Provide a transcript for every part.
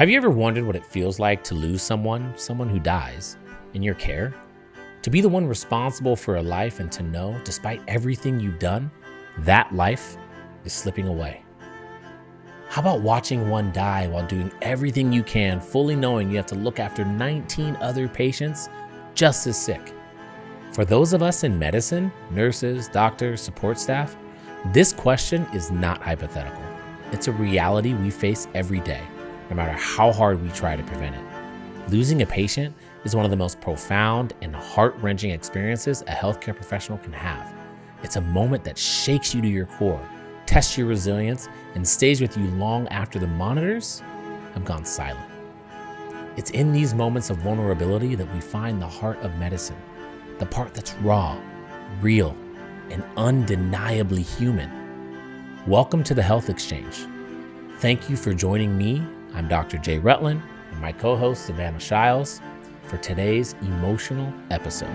Have you ever wondered what it feels like to lose someone who dies, in your care? To be the one responsible for a life and to know, despite everything you've done, that life is slipping away. How about watching one die while doing everything you can, fully knowing you have to look after 19 other patients just as sick? For those of us in medicine, nurses, doctors, support staff, this question is not hypothetical. It's a reality we face every day, no matter how hard we try to prevent it. Losing a patient is one of the most profound and heart-wrenching experiences a healthcare professional can have. It's a moment that shakes you to your core, tests your resilience, and stays with you long after the monitors have gone silent. It's in these moments of vulnerability that we find the heart of medicine, the part that's raw, real, and undeniably human. Welcome to the Health Exchange. Thank you for joining me. I'm Dr. Jay Rutland and my co-host Savannah Shiles for today's emotional episode.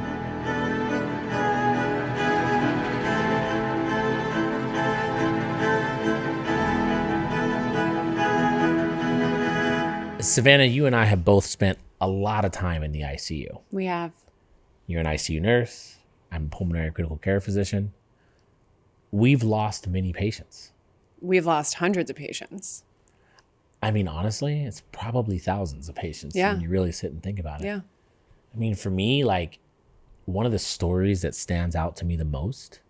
Savannah, you and I have both spent a lot of time in the ICU. We have. You're an ICU nurse. I'm a pulmonary critical care physician. We've lost many patients. We've lost hundreds of patients. I mean, honestly, it's probably thousands of patients when you really sit and think about it. Yeah. I mean, for me, like, one of the stories that stands out to me the most,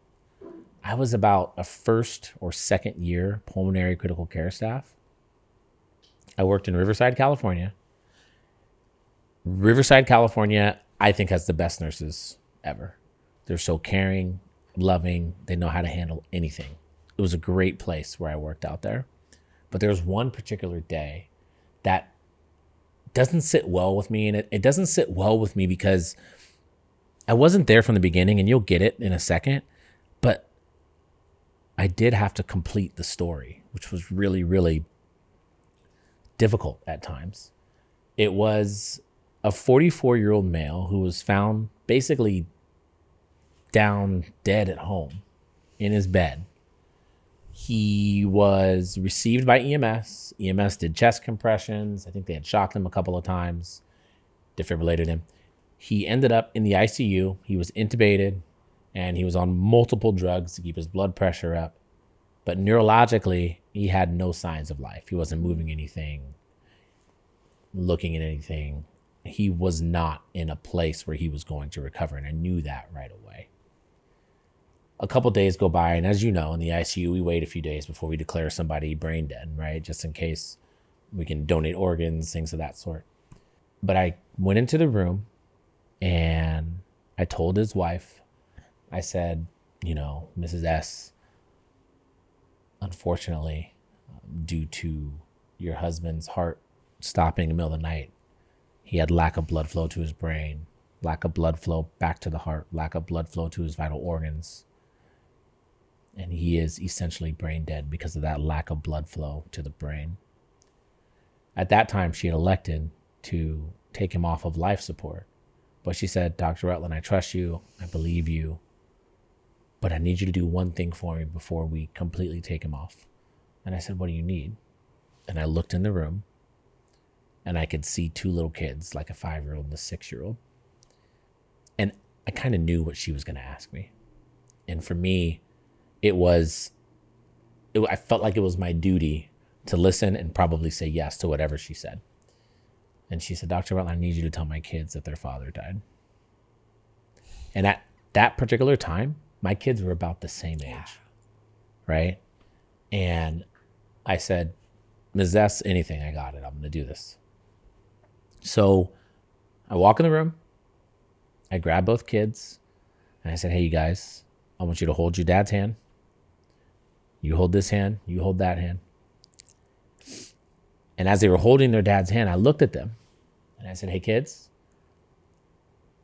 I was about a first or second year pulmonary critical care staff. I worked in Riverside, California. Riverside, California, I think has the best nurses ever. They're so caring, loving. They know how to handle anything. It was a great place where I worked out there. But there was one particular day that doesn't sit well with me. And it doesn't sit well with me because I wasn't there from the beginning, and you'll get it in a second. But I did have to complete the story, which was really, really difficult at times. It was a 44-year-old male who was found basically down dead at home in his bed. He was received by EMS. EMS did chest compressions. I think they had shocked him a couple of times, defibrillated him. He ended up in the ICU. He was intubated, and he was on multiple drugs to keep his blood pressure up. But neurologically, he had no signs of life. He wasn't moving anything, looking at anything. He was not in a place where he was going to recover, and I knew that right away. A couple days go by, and as you know, in the ICU, we wait a few days before we declare somebody brain dead, right? Just in case we can donate organs, things of that sort. But I went into the room, and I told his wife, I said, Mrs. S., unfortunately, due to your husband's heart stopping in the middle of the night, he had lack of blood flow to his brain, lack of blood flow back to the heart, lack of blood flow to his vital organs. And he is essentially brain dead because of that lack of blood flow to the brain. At that time, she had elected to take him off of life support. But she said, Dr. Rutland, I trust you. I believe you. But I need you to do one thing for me before we completely take him off. And I said, what do you need? And I looked in the room, and I could see two little kids, like a 5-year-old and a 6-year-old. And I kind of knew what she was going to ask me. And for me, I felt like it was my duty to listen and probably say yes to whatever she said. And she said, Dr. Rutland, I need you to tell my kids that their father died. And at that particular time, my kids were about the same age, right? And I said, Ms. S, anything, I got it. I'm going to do this. So I walk in the room. I grab both kids, and I said, hey, you guys, I want you to hold your dad's hand. You hold this hand, you hold that hand. And as they were holding their dad's hand, I looked at them and I said, hey, kids,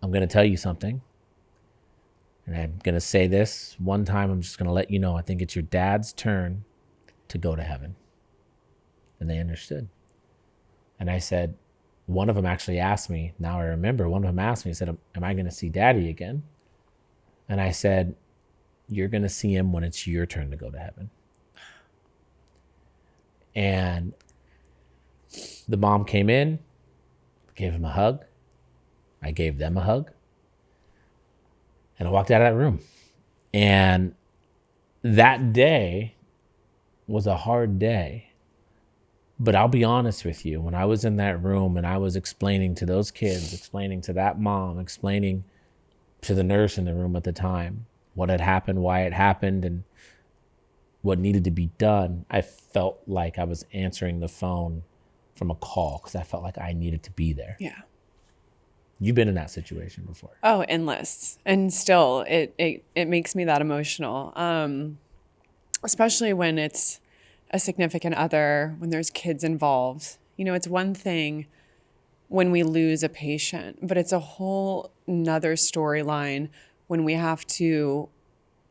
I'm going to tell you something. And I'm going to say this one time. I'm just going to let you know, I think it's your dad's turn to go to heaven. And they understood. And I said, one of them actually asked me, now I remember, one of them asked me, he said, am I going to see daddy again? And I said, you're going to see him when it's your turn to go to heaven. And The mom came in, gave him a hug. I gave them a hug. And I walked out of that room. And that day was a hard day. But I'll be honest with you, when I was in that room and I was explaining to those kids, explaining to that mom, explaining to the nurse in the room at the time what had happened, why it happened, and what needed to be done, I felt like I was answering the phone from a call because I felt like I needed to be there. Yeah. You've been in that situation before. Oh, endless. And still, it makes me that emotional, especially when it's a significant other, when there's kids involved. You know, it's one thing when we lose a patient, but it's a whole nother storyline when we have to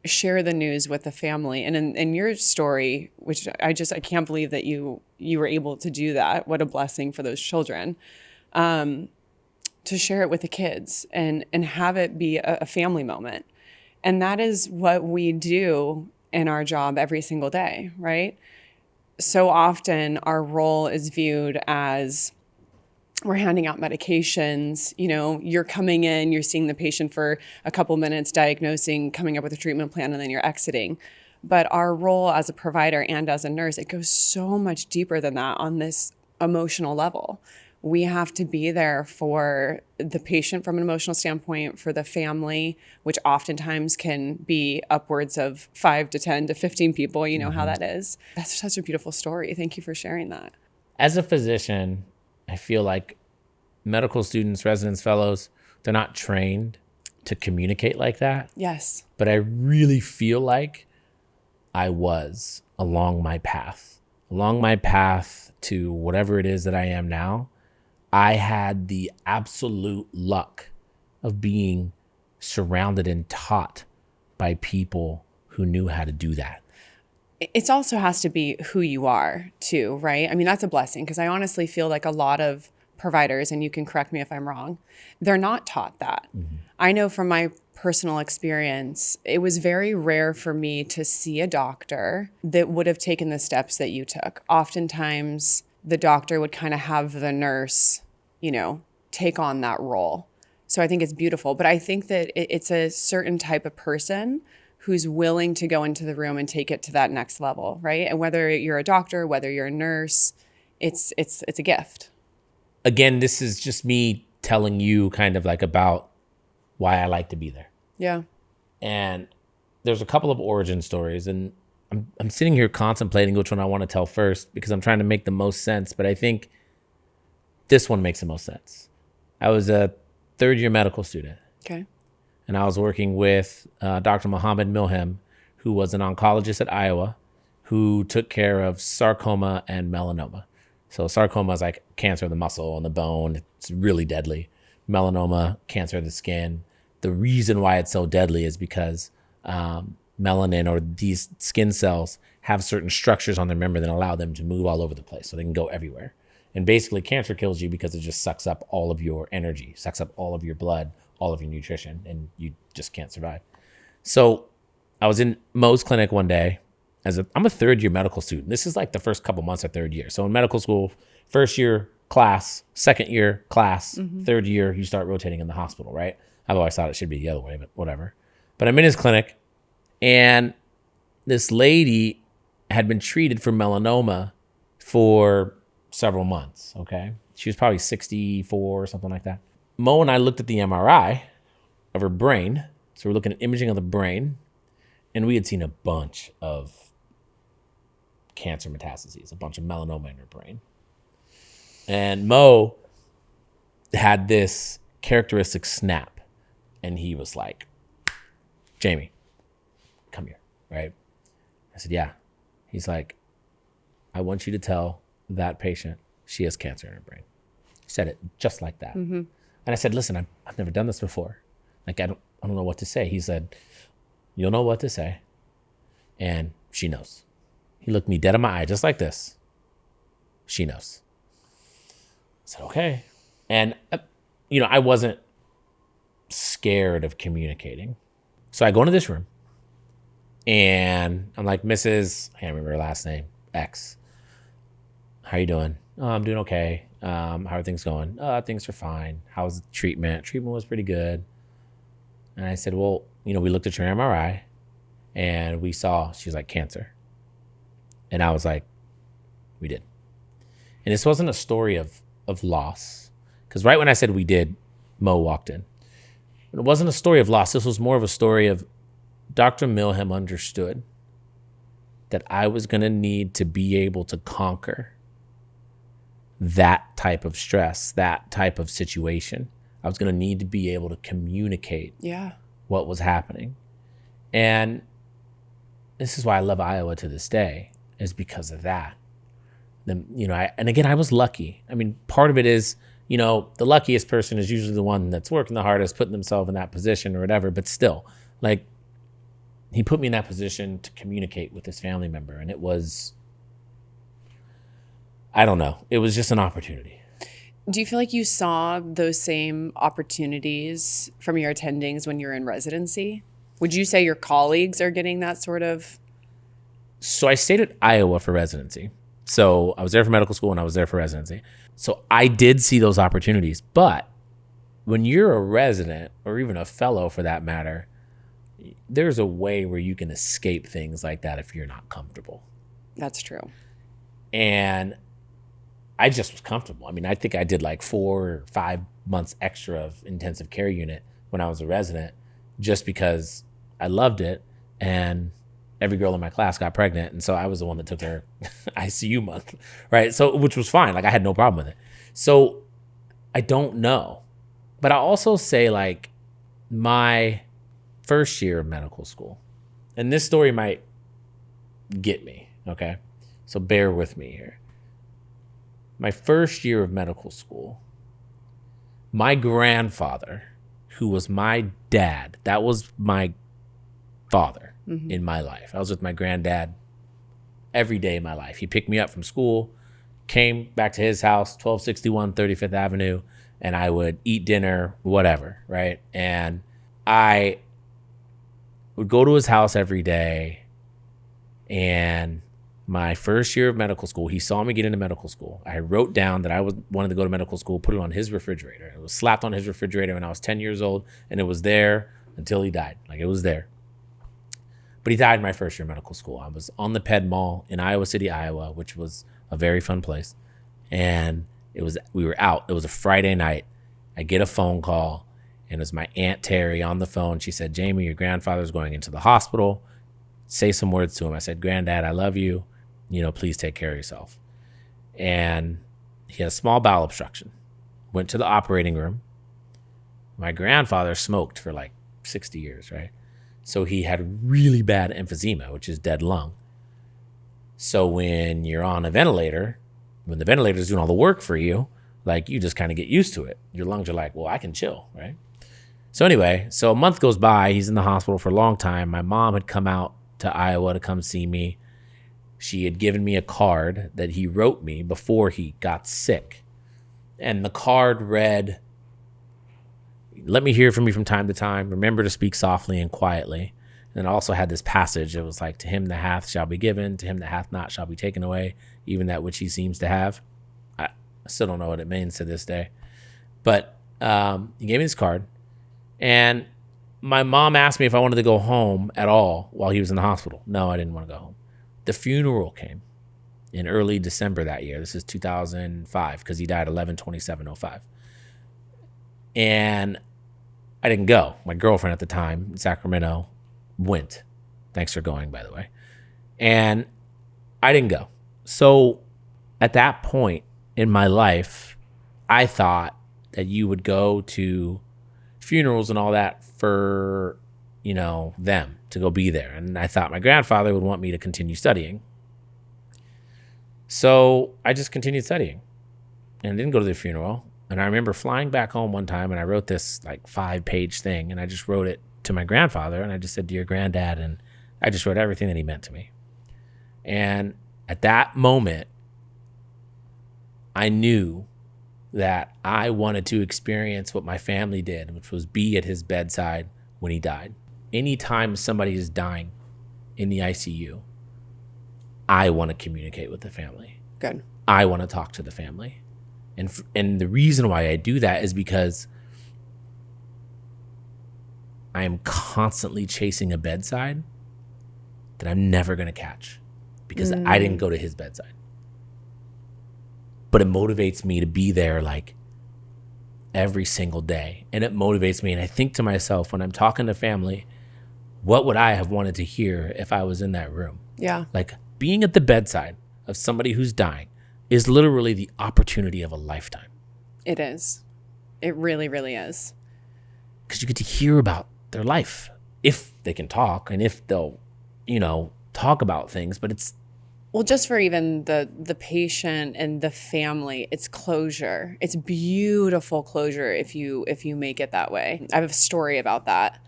share the news with the family. And in your story, which I can't believe that you were able to do that. What a blessing for those children. To share it with the kids and have it be a family moment. And that is what we do in our job every single day, right? So often our role is viewed as we're handing out medications, you know, you're coming in, you're seeing the patient for a couple minutes, diagnosing, coming up with a treatment plan, and then you're exiting. But our role as a provider and as a nurse, it goes so much deeper than that on this emotional level. We have to be there for the patient from an emotional standpoint, for the family, which oftentimes can be upwards of 5 to 10 to 15 people. You know how that is. That's such a beautiful story. Thank you for sharing that. As a physician, I feel like medical students, residents, fellows, they're not trained to communicate like that. Yes. But I really feel like I was along my path to whatever it is that I am now. I had the absolute luck of being surrounded and taught by people who knew how to do that. It also has to be who you are too, right? I mean, that's a blessing because I honestly feel like a lot of providers, and you can correct me if I'm wrong, they're not taught that. Mm-hmm. I know from my personal experience, it was very rare for me to see a doctor that would have taken the steps that you took. Oftentimes, the doctor would kind of have the nurse, you know, take on that role. So I think it's beautiful. But I think that it's a certain type of person who's willing to go into the room and take it to that next level, right? And whether you're a doctor, whether you're a nurse, it's a gift. Again, this is just me telling you kind of like about why I like to be there. Yeah. And there's a couple of origin stories, and I'm sitting here contemplating which one I want to tell first because I'm trying to make the most sense, but I think this one makes the most sense. I was a third-year medical student. Okay. And I was working with Dr. Mohammed Milham, who was an oncologist at Iowa, who took care of sarcoma and melanoma. So sarcoma is like cancer of the muscle and the bone. It's really deadly. Melanoma, cancer of the skin. The reason why it's so deadly is because melanin, or these skin cells, have certain structures on their membrane that allow them to move all over the place, so they can go everywhere. And basically cancer kills you because it just sucks up all of your energy, sucks up all of your blood, all of your nutrition, and you just can't survive. So I was in Mo's clinic one day. I'm a third year medical student. This is like the first couple months of third year. So in medical school, first year class, second year class, third year, you start rotating in the hospital, right? I've always thought it should be the other way, but whatever. But I'm in his clinic, and this lady had been treated for melanoma for several months, okay? She was probably 64 or something like that. Mo and I looked at the MRI of her brain. So we're looking at imaging of the brain, and we had seen a bunch of cancer metastases, a bunch of melanoma in her brain. And Mo had this characteristic snap, and he was like, Jamie, come here, right? I said, yeah. He's like, I want you to tell that patient she has cancer in her brain. He said it just like that. Mm-hmm. And I said, listen, I've never done this before. Like, I don't know what to say. He said, you'll know what to say. And she knows. He looked me dead in my eye, just like this. She knows. I said, okay. And, I wasn't scared of communicating. So I go into this room, and I'm like, Mrs., I can't remember her last name, X. How you doing? Oh, I'm doing okay. How are things going? Things are fine. How's the treatment? Treatment was pretty good. And I said, well, we looked at your MRI and we saw, she was like, cancer. And I was like, we did. And this wasn't a story of loss. Because right when I said we did, Mo walked in. But it wasn't a story of loss. This was more of a story of Dr. Milham understood that I was going to need to be able to conquer that type of stress, that type of situation. I was going to need to be able to communicate what was happening. And this is why I love Iowa to this day, is because of that. And again, I was lucky. I mean, part of it is, the luckiest person is usually the one that's working the hardest, putting themselves in that position or whatever. But still, like, he put me in that position to communicate with his family member. And it was, I don't know, it was just an opportunity. Do you feel like you saw those same opportunities from your attendings when you're in residency? Would you say your colleagues are getting that sort of? So I stayed at Iowa for residency. So I was there for medical school and I was there for residency. So I did see those opportunities. But when you're a resident, or even a fellow for that matter, there's a way where you can escape things like that if you're not comfortable. That's true. And I just was comfortable. I mean, I think I did like 4 or 5 months extra of intensive care unit when I was a resident, just because I loved it. And every girl in my class got pregnant. And so I was the one that took their ICU month, right? So, which was fine. Like, I had no problem with it. So I don't know. But I also say, like, my first year of medical school, and this story might get me, okay? So bear with me here. My first year of medical school, my grandfather, who was my dad, that was my father in my life. I was with my granddad every day of my life. He picked me up from school, came back to his house, 1261 35th Avenue, and I would eat dinner, whatever, right? And I would go to his house every day. And my first year of medical school, he saw me get into medical school. I wrote down that I wanted to go to medical school, put it on his refrigerator. It was slapped on his refrigerator when I was 10 years old, and it was there until he died. Like, it was there. But he died in my first year of medical school. I was on the Ped Mall in Iowa City, Iowa, which was a very fun place. And we were out. It was a Friday night. I get a phone call, and it was my Aunt Terry on the phone. She said, Jamie, your grandfather's going into the hospital. Say some words to him. I said, Granddad, I love you. Please take care of yourself. And he had a small bowel obstruction. Went to the operating room. My grandfather smoked for like 60 years, right? So he had really bad emphysema, which is dead lung. So when you're on a ventilator, when the ventilator's doing all the work for you, like, you just kind of get used to it. Your lungs are like, well, I can chill, right? So anyway, so a month goes by. He's in the hospital for a long time. My mom had come out to Iowa to come see me. She had given me a card that he wrote me before he got sick. And the card read, let me hear from you from time to time. Remember to speak softly and quietly. And it also had this passage. It was like, to him that hath shall be given, to him that hath not shall be taken away, even that which he seems to have. I still don't know what it means to this day. But he gave me this card. And my mom asked me if I wanted to go home at all while he was in the hospital. No, I didn't want to go home. The funeral came in early December that year. This is 2005, because he died 11/27/05. And I didn't go. My girlfriend at the time in Sacramento went. Thanks for going, by the way. And I didn't go. So at that point in my life, I thought that you would go to funerals and all that for, them to go be there. And I thought my grandfather would want me to continue studying. So I just continued studying and didn't go to the funeral. And I remember flying back home one time, and I wrote this like 5-page thing, and I just wrote it to my grandfather, and I just said, dear granddad, and I just wrote everything that he meant to me. And at that moment, I knew that I wanted to experience what my family did, which was be at his bedside when he died. Anytime somebody is dying in the ICU, I want to communicate with the family. Good. I want to talk to the family. And the reason why I do that is because I am constantly chasing a bedside that I'm never going to catch because I didn't go to his bedside. But it motivates me to be there like every single day. And it motivates me. And I think to myself when I'm talking to family, what would I have wanted to hear if I was in that room? Yeah. Like being at the bedside of somebody who's dying is literally the opportunity of a lifetime. It is. It really, really is. Because you get to hear about their life if they can talk and if they'll, talk about things. But it's, well, just for even the patient and the family, it's closure. It's beautiful closure if you make it that way. I have a story about that.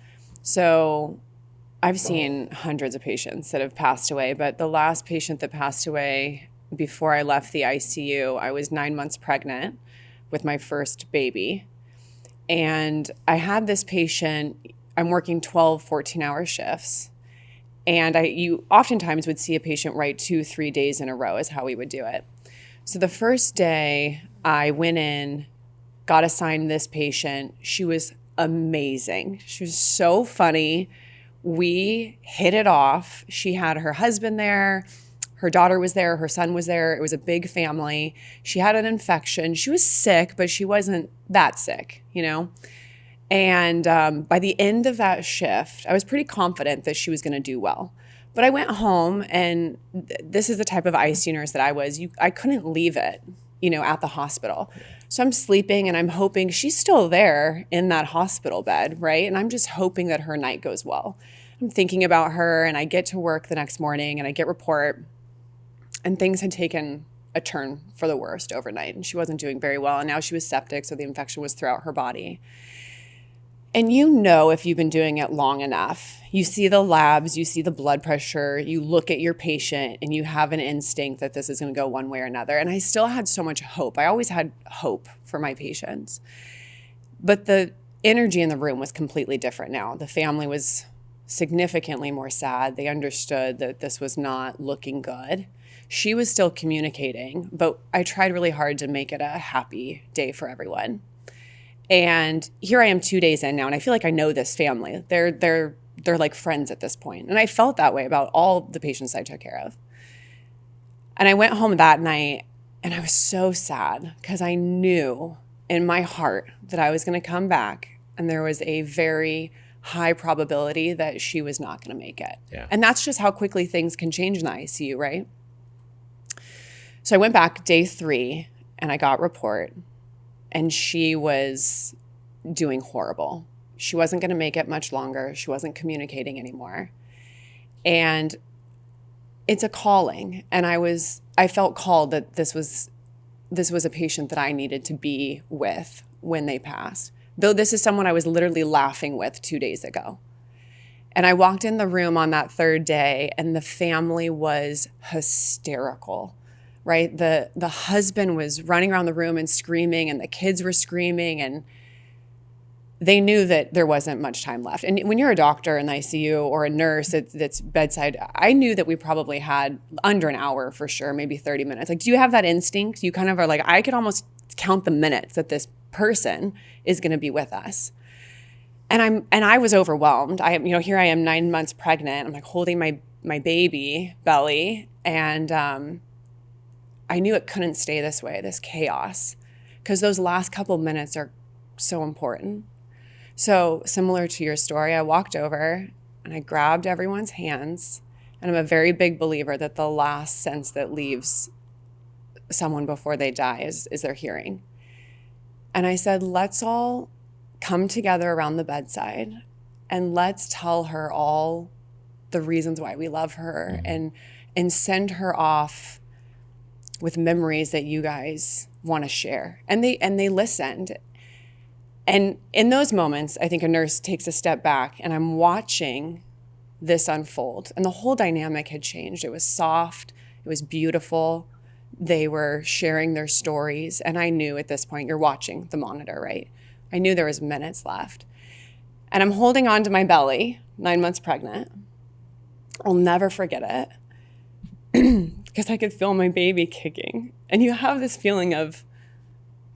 So I've seen hundreds of patients that have passed away, but the last patient that passed away before I left the ICU, I was 9 months pregnant with my first baby. And I had this patient, I'm working 12, 14-hour shifts. And you oftentimes would see a patient write 2-3 days in a row is how we would do it. So the first day I went in, got assigned this patient. She was amazing. She was so funny. We hit it off. She had her husband there. Her daughter was there. Her son was there. It was a big family. She had an infection. She was sick, but she wasn't that sick, And by the end of that shift, I was pretty confident that she was going to do well. But I went home, and this is the type of ICU nurse that I was. I couldn't leave it, at the hospital. So I'm sleeping, and I'm hoping she's still there in that hospital bed, right? And I'm just hoping that her night goes well. I'm thinking about her, and I get to work the next morning, and I get report, and things had taken a turn for the worst overnight, and she wasn't doing very well. And now she was septic, so the infection was throughout her body. And if you've been doing it long enough, you see the labs, you see the blood pressure, you look at your patient, and you have an instinct that this is going to go one way or another. And I still had so much hope. I always had hope for my patients. But the energy in the room was completely different now. The family was significantly more sad. They understood that this was not looking good. She was still communicating, but I tried really hard to make it a happy day for everyone. And here I am 2 days in now, and I feel like I know this family. They're like friends at this point. And I felt that way about all the patients I took care of. And I went home that night, and I was so sad because I knew in my heart that I was going to come back, and there was a very high probability that she was not going to make it. Yeah. And that's just how quickly things can change in the ICU, right? So I went back day 3, and I got report. And she was doing horrible. She wasn't going to make it much longer. She wasn't communicating anymore. And it's a calling. And I felt called that this was a patient that I needed to be with when they passed. Though this is someone I was literally laughing with 2 days ago. And I walked in the room on that third day, and the family was hysterical. Right? The husband was running around the room and screaming, and the kids were screaming, and they knew that there wasn't much time left. And when you're a doctor in the ICU or a nurse that's bedside, I knew that we probably had under an hour for sure, maybe 30 minutes. Like, do you have that instinct? You kind of are like, I could almost count the minutes that this person is going to be with us. And I was overwhelmed. Here I am 9 months pregnant. I'm like holding my baby belly, and I knew it couldn't stay this way, this chaos, because those last couple minutes are so important. So similar to your story, I walked over and I grabbed everyone's hands. And I'm a very big believer that the last sense that leaves someone before they die is their hearing. And I said, let's all come together around the bedside and let's tell her all the reasons why we love her, and send her off with memories that you guys want to share. And they listened. And in those moments, I think a nurse takes a step back, and I'm watching this unfold. And the whole dynamic had changed. It was soft. It was beautiful. They were sharing their stories. And I knew at this point, you're watching the monitor, right? I knew there was minutes left. And I'm holding on to my belly, 9 months pregnant. I'll never forget it. Because I could feel my baby kicking. And you have this feeling of,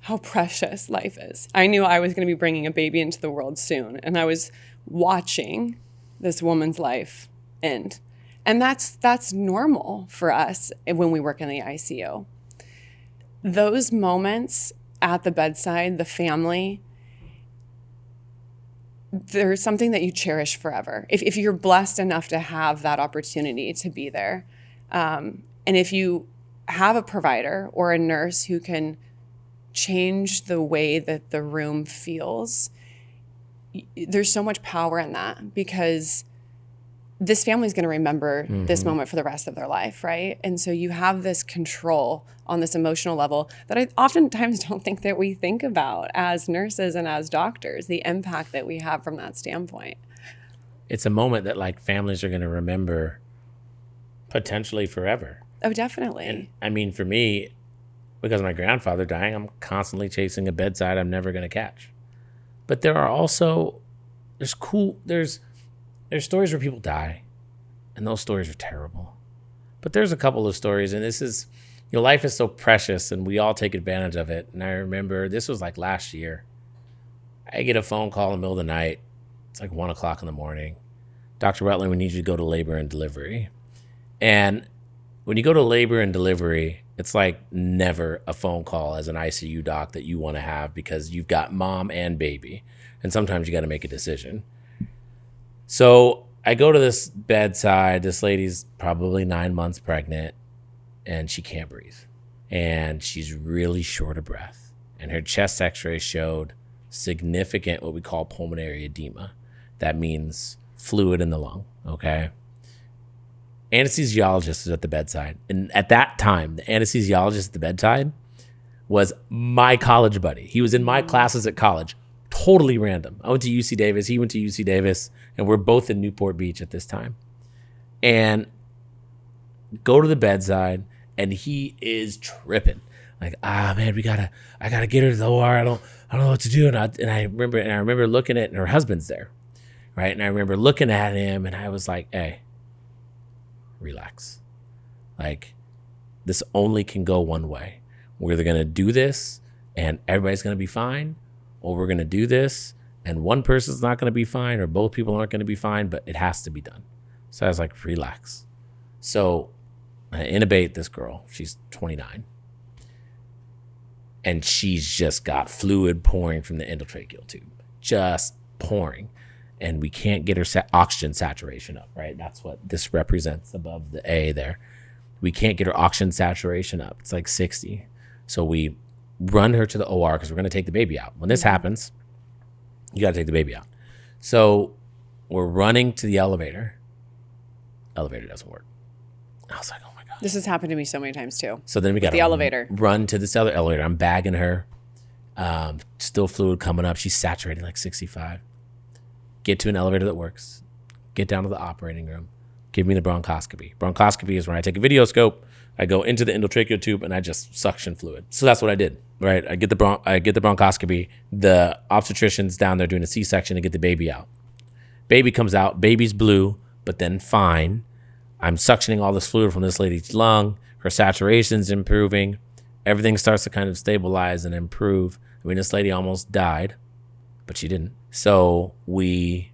how precious life is. I knew I was going to be bringing a baby into the world soon, and I was watching this woman's life end. And that's normal for us when we work in the ICU. Those moments at the bedside, the family, there's something that you cherish forever. If you're blessed enough to have that opportunity to be there. And if you have a provider or a nurse who can change the way that the room feels, there's so much power in that, because this family is going to remember this moment for the rest of their life, right? And so you have this control on this emotional level that I oftentimes don't think that we think about as nurses and as doctors, the impact that we have from that standpoint. It's a moment that like families are going to remember potentially forever. Oh, definitely. And I mean, for me, because of my grandfather dying, I'm constantly chasing a bedside I'm never going to catch. But there are also, there's stories where people die, and those stories are terrible. But there's a couple of stories, and this is, life is so precious, and we all take advantage of it. And I remember, this was like last year. I get a phone call in the middle of the night. It's like 1 o'clock in the morning. Dr. Rutland, we need you to go to labor and delivery. And when you go to labor and delivery, it's like never a phone call as an ICU doc that you want to have, because you've got mom and baby. And sometimes you got to make a decision. So I go to this bedside. This lady's probably 9 months pregnant, and she can't breathe. And she's really short of breath. And her chest x-ray showed significant what we call pulmonary edema. That means fluid in the lung, okay? Anesthesiologist was at the bedside. And at that time, the anesthesiologist at the bedside was my college buddy. He was in my classes at college. Totally random. I went to UC Davis. He went to UC Davis. And we're both in Newport Beach at this time. And go to the bedside, and he is tripping. Like, man, I gotta get her to the OR. I don't know what to do. And I remember looking at, and her husband's there, right? And I remember looking at him, and I was like, hey, relax. Like, this only can go one way. We're either gonna do this and everybody's gonna be fine, or we're gonna do this and one person's not gonna be fine, or both people aren't gonna be fine, but it has to be done. So I was like, relax. So I intubate this girl. She's 29. And she's just got fluid pouring from the endotracheal tube, just pouring. And we can't get her oxygen saturation up, right? That's what this represents above the A there. We can't get her oxygen saturation up. It's like 60. So we run her to the OR because we're going to take the baby out. When this happens, you got to take the baby out. So we're running to the elevator. Elevator doesn't work. I was like, oh my God. This has happened to me so many times too. So then we got the elevator. Run to this other elevator. I'm bagging her. Still fluid coming up. She's saturated like 65. Get to an elevator that works. Get down to the operating room. Give me the bronchoscopy. Bronchoscopy is when I take a video scope, I go into the endotracheal tube, and I just suction fluid. So that's what I did, right? I get the bronchoscopy. The obstetrician's down there doing a C-section to get the baby out. Baby comes out. Baby's blue, but then fine. I'm suctioning all this fluid from this lady's lung. Her saturation's improving. Everything starts to kind of stabilize and improve. I mean, this lady almost died, but she didn't. So we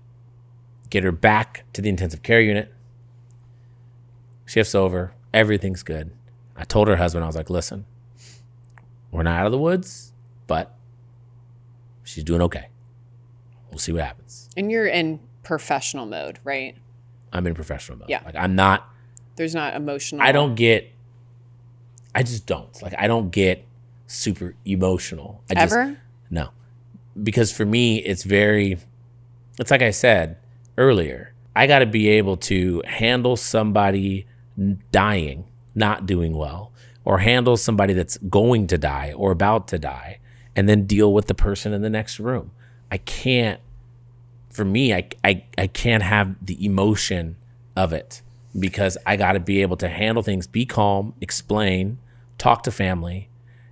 get her back to the intensive care unit. Shift's over. Everything's good. I told her husband, I was like, listen, we're not out of the woods, but she's doing okay. We'll see what happens. And you're in professional mode, right? I'm in professional mode. Yeah. Like, I'm not. There's not emotional. I just don't. Like, I don't get super emotional. Ever? No. Because for me, it's like I said earlier, I got to be able to handle somebody dying, not doing well, or handle somebody that's going to die or about to die, and then deal with the person in the next room. I can't have the emotion of it, because I got to be able to handle things, be calm, explain, talk to family,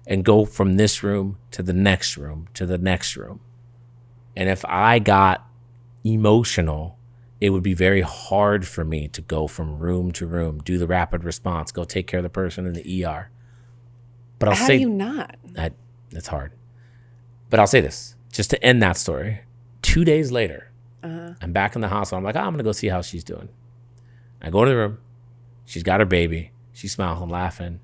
and go from this room to the next room to the next room. And if I got emotional, it would be very hard for me to go from room to room, do the rapid response, go take care of the person in the ER. But How do you not? It's hard. But I'll say this, just to end that story. 2 days later, I'm back in the hospital. I'm like, I'm going to go see how she's doing. I go into the room. She's got her baby. She's smiling and laughing.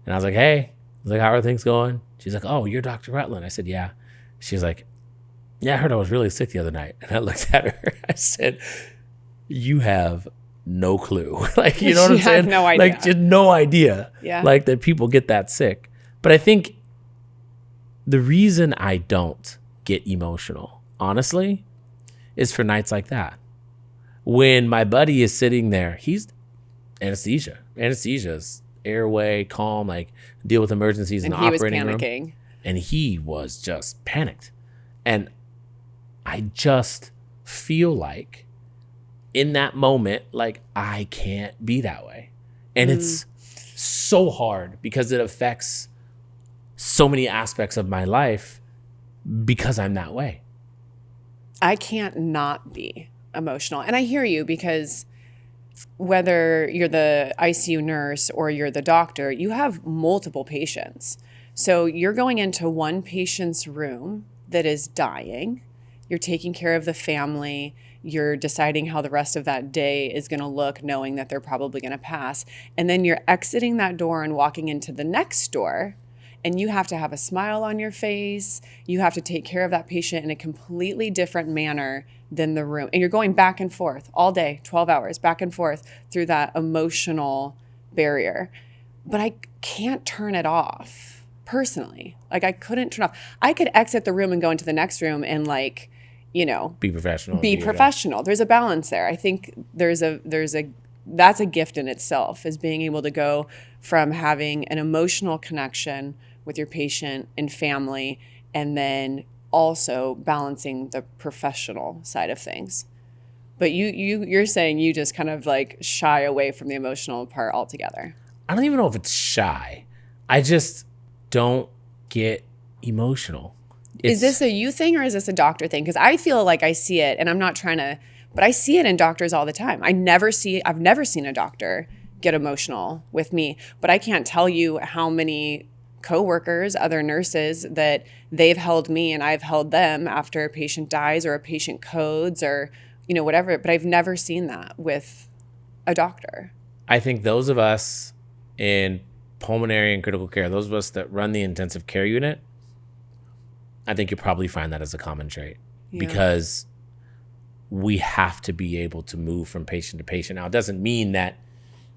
And I was like, hey. I was like, how are things going? She's like, oh, you're Dr. Rutland. I said, yeah. She's like, yeah, I heard I was really sick the other night. And I looked at her. I said, you have no clue. Like, you know what I'm saying? No idea. Like, just no idea. Yeah. Like, that people get that sick. But I think the reason I don't get emotional, honestly, is for nights like that. When my buddy is sitting there, he's anesthesia. Anesthesia's airway, calm, like deal with emergencies in the operating room. Panicking. And he was just panicked. And I just feel like in that moment, like I can't be that way. And it's so hard because it affects so many aspects of my life because I'm that way. I can't not be emotional. And I hear you, because whether you're the ICU nurse or you're the doctor, you have multiple patients. So you're going into one patient's room that is dying. You're taking care of the family. You're deciding how the rest of that day is going to look, knowing that they're probably going to pass. And then you're exiting that door and walking into the next door. And you have to have a smile on your face. You have to take care of that patient in a completely different manner than the room. And you're going back and forth all day, 12 hours, back and forth through that emotional barrier. But I can't turn it off personally. Like, I couldn't turn off. I could exit the room and go into the next room and, like, you know, Be professional. be professional. There's a balance there. I think that's a gift in itself, is being able to go from having an emotional connection with your patient and family, and then also balancing the professional side of things. But you're saying you just kind of like shy away from the emotional part altogether. I don't even know if it's shy. I just don't get emotional. Is this a you thing or is this a doctor thing? Because I feel like I see it, and I'm not trying to, but I see it in doctors all the time. I've never seen a doctor get emotional with me, but I can't tell you how many coworkers, other nurses, that they've held me and I've held them after a patient dies or a patient codes or, you know, whatever. But I've never seen that with a doctor. I think those of us in pulmonary and critical care, those of us that run the intensive care unit, I think you'll probably find that as a common trait, because we have to be able to move from patient to patient. Now, it doesn't mean that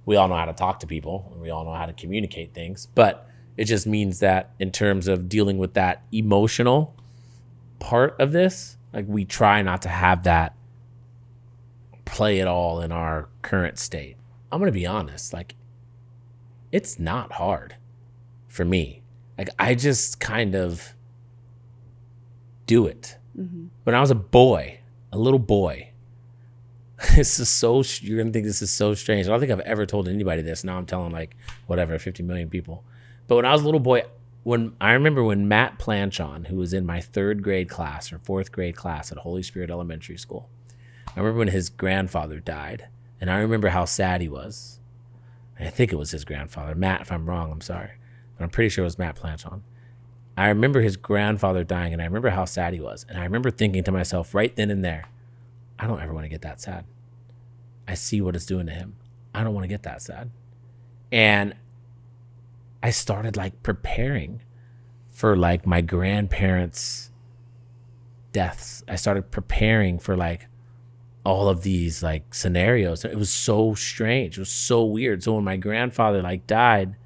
we all know how to talk to people and we all know how to communicate things, but it just means that in terms of dealing with that emotional part of this, like, we try not to have that play at all in our current state. I'm going to be honest, like, it's not hard for me. Like, I just kind of do it. Mm-hmm. When I was a little boy, this is so, you're going to think this is so strange. I don't think I've ever told anybody this. Now I'm telling, like, whatever, 50 million people. But when I was a little boy, I remember when Matt Planchon, who was in my 3rd grade class or 4th grade class at Holy Spirit Elementary School, I remember when his grandfather died, and I remember how sad he was. I think it was his grandfather. Matt, if I'm wrong, I'm sorry. But I'm pretty sure it was Matt Planchon. I remember his grandfather dying, and I remember how sad he was. And I remember thinking to myself right then and there, I don't ever want to get that sad. I see what it's doing to him. I don't want to get that sad. And I started, like, preparing for, like, my grandparents' deaths. I started preparing for, like, all of these, like, scenarios. It was so strange. It was so weird. So when my grandfather, like, died,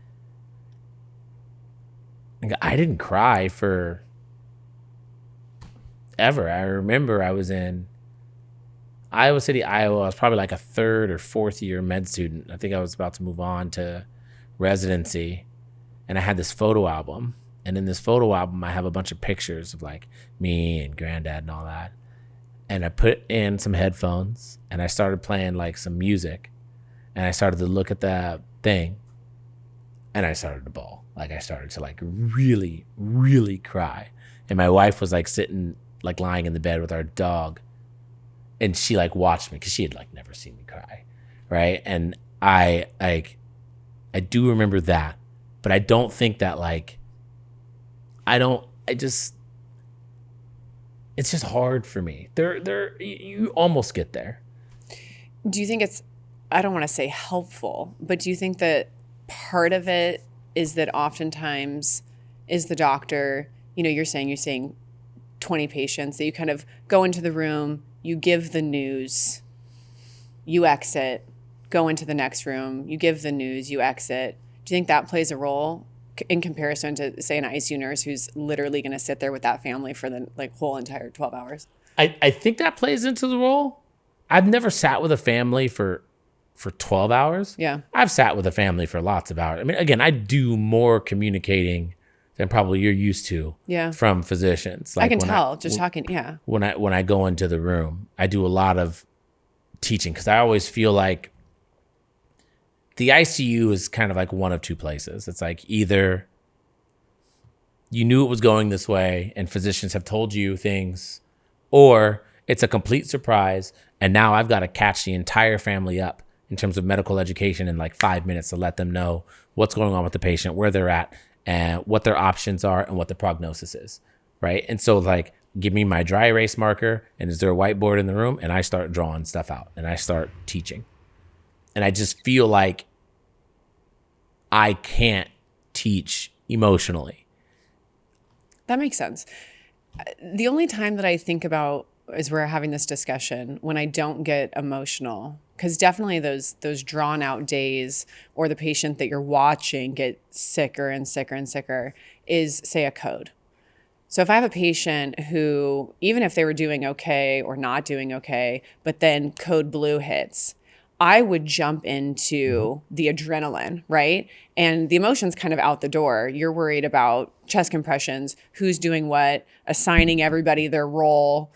I didn't cry for ever. I remember I was in Iowa City, Iowa. I was probably like a 3rd or 4th year med student. I think I was about to move on to residency. And I had this photo album. And in this photo album, I have a bunch of pictures of, like, me and granddad and all that. And I put in some headphones and I started playing, like, some music. And I started to look at the thing and I started to bawl. Like, I started to, like, really, really cry. And my wife was, like, sitting, like, lying in the bed with our dog. And she, like, watched me because she had, like, never seen me cry. Right. And I do remember that. But I don't think that, like, I it's just hard for me. You almost get there. Do you think it's, I don't want to say helpful, but do you think that part of it is that oftentimes is the doctor, you're saying 20 patients, that you kind of go into the room, you give the news, you exit, go into the next room, you give the news, you exit. Do you think that plays a role in comparison to, say, an ICU nurse who's literally going to sit there with that family for the whole entire 12 hours? I think that plays into the role. I've never sat with a family for 12 hours. Yeah. I've sat with a family for lots of hours. I mean, again, I do more communicating than probably you're used to from physicians. I can tell just talking. Yeah. When I go into the room, I do a lot of teaching because I always feel like the ICU is kind of like one of two places. It's like either you knew it was going this way and physicians have told you things, or it's a complete surprise and now I've got to catch the entire family up in terms of medical education in 5 minutes to let them know what's going on with the patient, where they're at, and what their options are and what the prognosis is, right? And so give me my dry erase marker and is there a whiteboard in the room? And I start drawing stuff out and I start teaching. And I just feel like I can't teach emotionally. That makes sense. The only time that I think about as we're having this discussion when I don't get emotional, because definitely those drawn out days or the patient that you're watching get sicker and sicker and sicker is, say, a code. So if I have a patient who, even if they were doing okay or not doing okay, but then code blue hits, I would jump into the adrenaline, right? And the emotion's kind of out the door. You're worried about chest compressions, who's doing what, assigning everybody their role.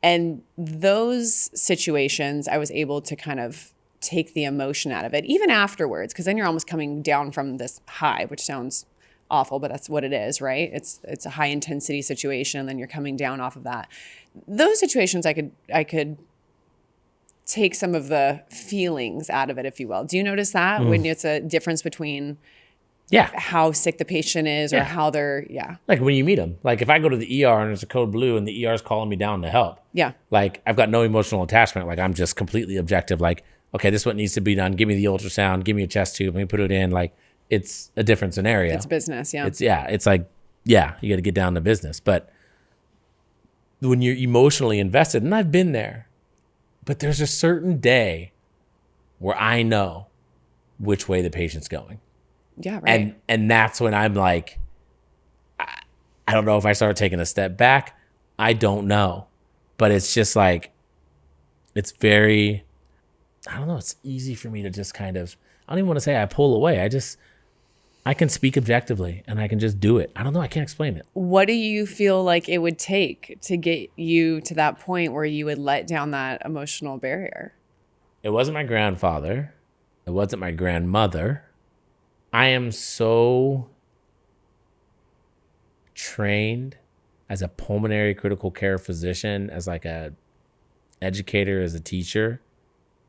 And those situations, I was able to kind of take the emotion out of it, even afterwards, because then you're almost coming down from this high, which sounds awful, but that's what it is, right? It's a high intensity situation, and then you're coming down off of that. Those situations, I could take some of the feelings out of it, if you will. Do you notice that when it's a difference between how sick the patient is or how they're, Like when you meet them, if I go to the ER and there's a code blue and the ER is calling me down to help. Yeah. I've got no emotional attachment. I'm just completely objective. Okay, this is what needs to be done. Give me the ultrasound, give me a chest tube, let me put it in. It's a different scenario. It's business. Yeah. It's you got to get down to business. But when you're emotionally invested, and I've been there, but there's a certain day where I know which way the patient's going. Yeah, right. And that's when I'm I don't know if I start taking a step back. I don't know. But it's just it's very, I don't know, it's easy for me to just kind of, I don't even want to say I pull away. I can speak objectively and I can just do it. I don't know. I can't explain it. What do you feel like it would take to get you to that point where you would let down that emotional barrier? It wasn't my grandfather. It wasn't my grandmother. I am so trained as a pulmonary critical care physician, as a educator, as a teacher.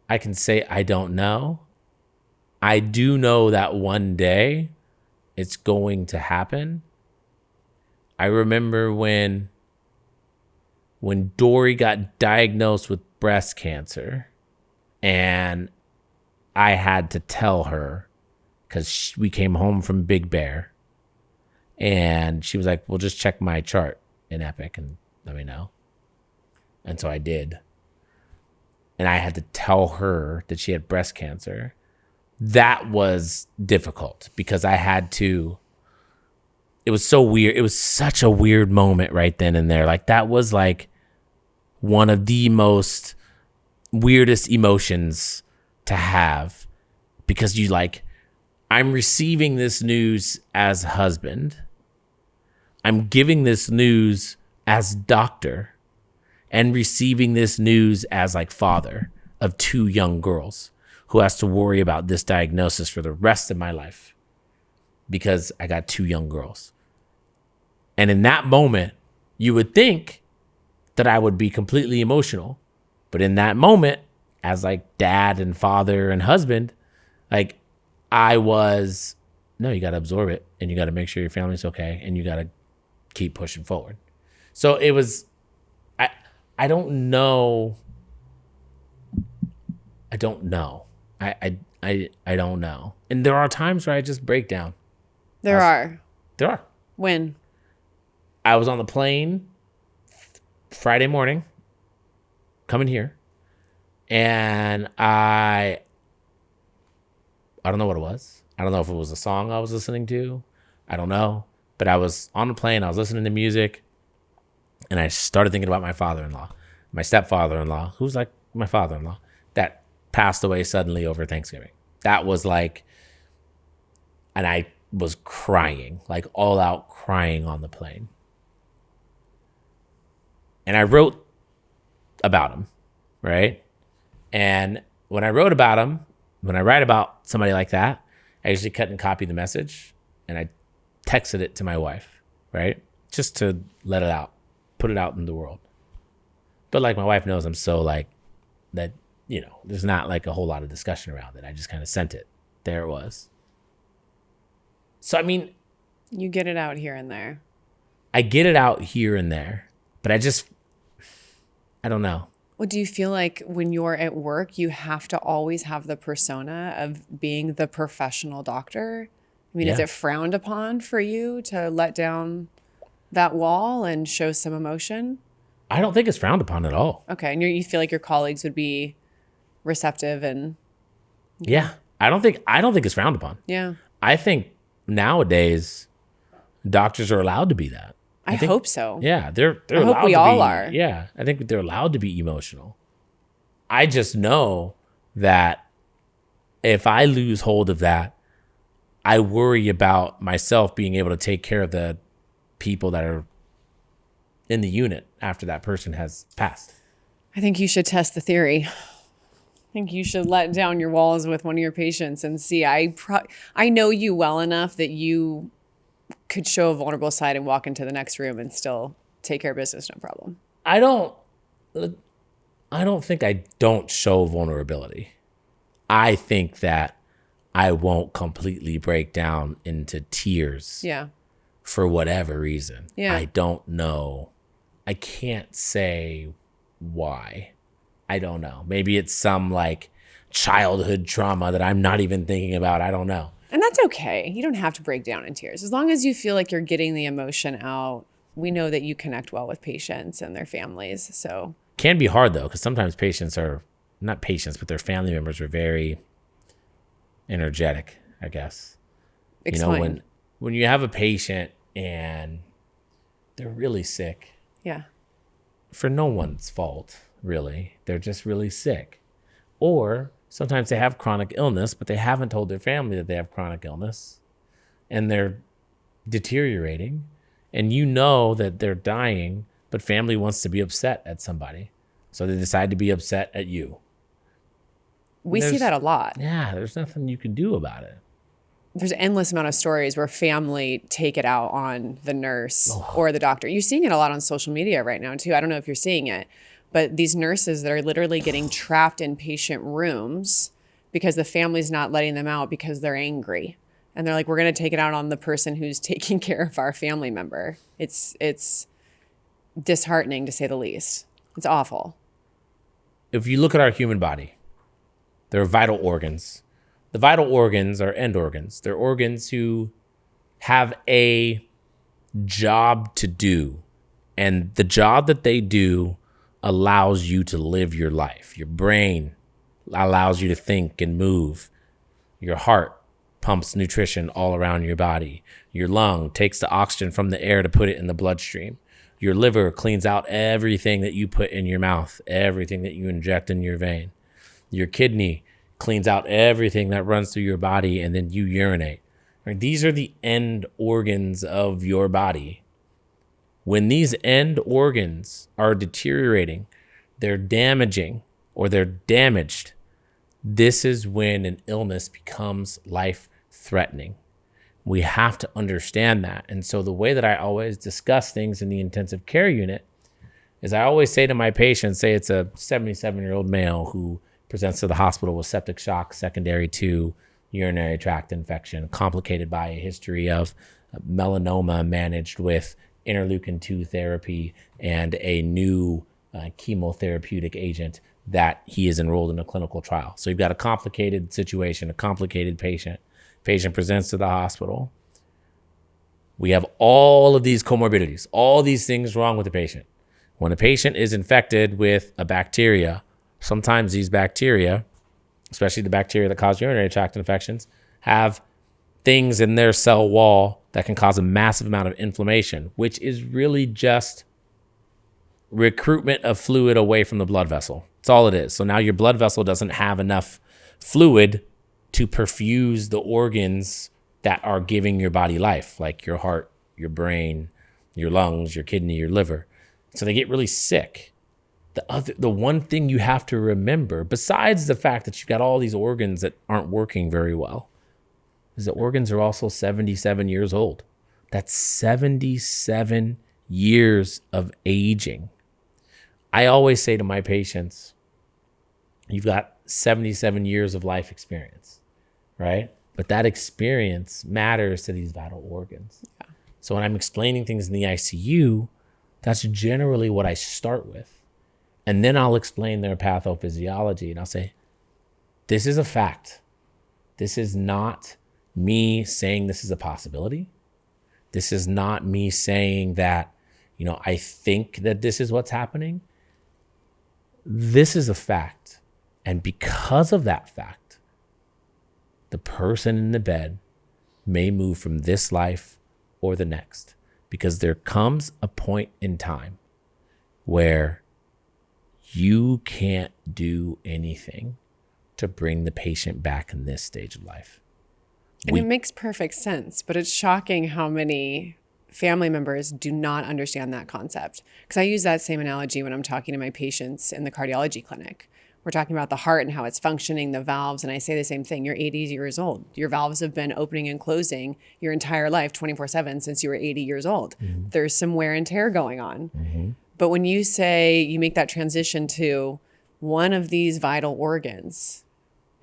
I can say I don't know. I do know that one day it's going to happen. I remember when Dory got diagnosed with breast cancer, and I had to tell her, because we came home from Big Bear, and she was like, well, just check my chart in Epic and let me know. And so I did. And I had to tell her that she had breast cancer. That was difficult because I had to, it was so weird. It was such a weird moment right then and there. That was one of the most weirdest emotions to have, because I'm receiving this news as husband. I'm giving this news as doctor, and receiving this news as father of two young girls who has to worry about this diagnosis for the rest of my life because I got two young girls. And in that moment, you would think that I would be completely emotional. But in that moment, as dad and father and husband, I was, no, you got to absorb it and you got to make sure your family's okay and you got to keep pushing forward. So I don't know. I don't know. I don't know. And there are times where I just break down. There are. There are. When? I was on the plane Friday morning coming here, and I don't know what it was. I don't know if it was a song I was listening to. I don't know. But I was on the plane, I was listening to music, and I started thinking about my father-in-law, my stepfather-in-law, who's like my father-in-law, that passed away suddenly over Thanksgiving. That was like, and I was crying, like all out crying on the plane. And I wrote about him, right? And when I wrote about him, when I write about somebody like that, I usually cut and copy the message and I texted it to my wife, right? Just to let it out, put it out in the world. But like my wife knows I'm so like that, you know, there's not like a whole lot of discussion around it. I just kind of sent it. There it was. So, I mean, You get it out here and there. I get it out here and there, but I don't know. Well, do you feel like when you're at work, you have to always have the persona of being the professional doctor? I mean, is Yeah. it frowned upon for you to let down that wall and show some emotion? I don't think it's frowned upon at all. Okay. And you feel like your colleagues would be receptive and Yeah. I don't think it's frowned upon. yeah. I think nowadays doctors are allowed to be that. I think- hope so. Yeah, they're I hope allowed we to all be, are. Yeah, I think they're allowed to be emotional. I just know that if I lose hold of that, I worry about myself being able to take care of the people that are in the unit after that person has passed. I think you should test the theory. I think you should let down your walls with one of your patients and see. I know you well enough that you could show a vulnerable side and walk into the next room and still take care of business, no problem. I don't think I don't show vulnerability. I think that I won't completely break down into tears Yeah. for whatever reason. Yeah. I don't know. I can't say why. I don't know. Maybe it's some like childhood trauma that I'm not even thinking about. I don't know. And that's okay. You don't have to break down in tears. As long as you feel like you're getting the emotion out, we know that you connect well with patients and their families. So Can be hard though, because sometimes patients are not patients, but their family members are very energetic, I guess. explain. You know, when you have a patient and they're really sick, Yeah. for no one's fault, really. They're just really sick. Or sometimes they have chronic illness, but they haven't told their family that they have chronic illness and they're deteriorating. And you know that they're dying, but family wants to be upset at somebody. So they decide to be upset at you. We see There's- that a lot. Yeah, there's nothing you can do about it. There's an endless amount of stories where family take it out on the nurse or the doctor. You're seeing it a lot on social media right now too. I don't know if you're seeing it, but these nurses that are literally getting trapped in patient rooms because the family's not letting them out because they're angry. And they're like, we're going to take it out on the person who's taking care of our family member. It's disheartening to say the least. It's awful. If you look at our human body, there are vital organs. The vital organs are end organs. They're organs who have a job to do. And the job that they do allows you to live your life. Your brain allows you to think and move. Your heart pumps nutrition all around your body. Your lung takes the oxygen from the air to put it in the bloodstream. Your liver cleans out everything that you put in your mouth, everything that you inject in your vein. Your kidney cleans out everything that runs through your body, and then you urinate. Right? These are the end organs of your body. When these end organs are deteriorating, they're damaging or they're damaged, this is when an illness becomes life-threatening. We have to understand that. And so the way that I always discuss things in the intensive care unit is I always say to my patients, say it's a 77-year-old male who presents to the hospital with septic shock secondary to urinary tract infection, complicated by a history of melanoma managed with interleukin-2 therapy and a new chemotherapeutic agent that he is enrolled in a clinical trial. So you've got a complicated situation, a complicated patient. Patient presents to the hospital. We have all of these comorbidities, all these things wrong with the patient. When a patient is infected with a bacteria, sometimes these bacteria, especially the bacteria that cause urinary tract infections, have things in their cell wall that can cause a massive amount of inflammation, which is really just recruitment of fluid away from the blood vessel. That's all it is. So now your blood vessel doesn't have enough fluid to perfuse the organs that are giving your body life, like your heart, your brain, your lungs, your kidney, your liver. So they get really sick. The one thing you have to remember, besides the fact that you've got all these organs that aren't working very well, is that organs are also 77 years old. That's 77 years of aging. I always say to my patients, you've got 77 years of life experience, right? But that experience matters to these vital organs. Yeah. So when I'm explaining things in the ICU, that's generally what I start with. And then I'll explain their pathophysiology and I'll say, this is a fact. This is not me saying this is a possibility. This is not me saying that, I think that this is what's happening. This is a fact. And because of that fact, the person in the bed may move from this life or the next, because there comes a point in time where you can't do anything to bring the patient back in this stage of life. And it makes perfect sense, but it's shocking how many family members do not understand that concept. Because I use that same analogy when I'm talking to my patients in the cardiology clinic. We're talking about the heart and how it's functioning, the valves, and I say the same thing. You're 80 years old. Your valves have been opening and closing your entire life, 24/7, since you were 80 years old. Mm-hmm. There's some wear and tear going on. Mm-hmm. But when you say you make that transition to one of these vital organs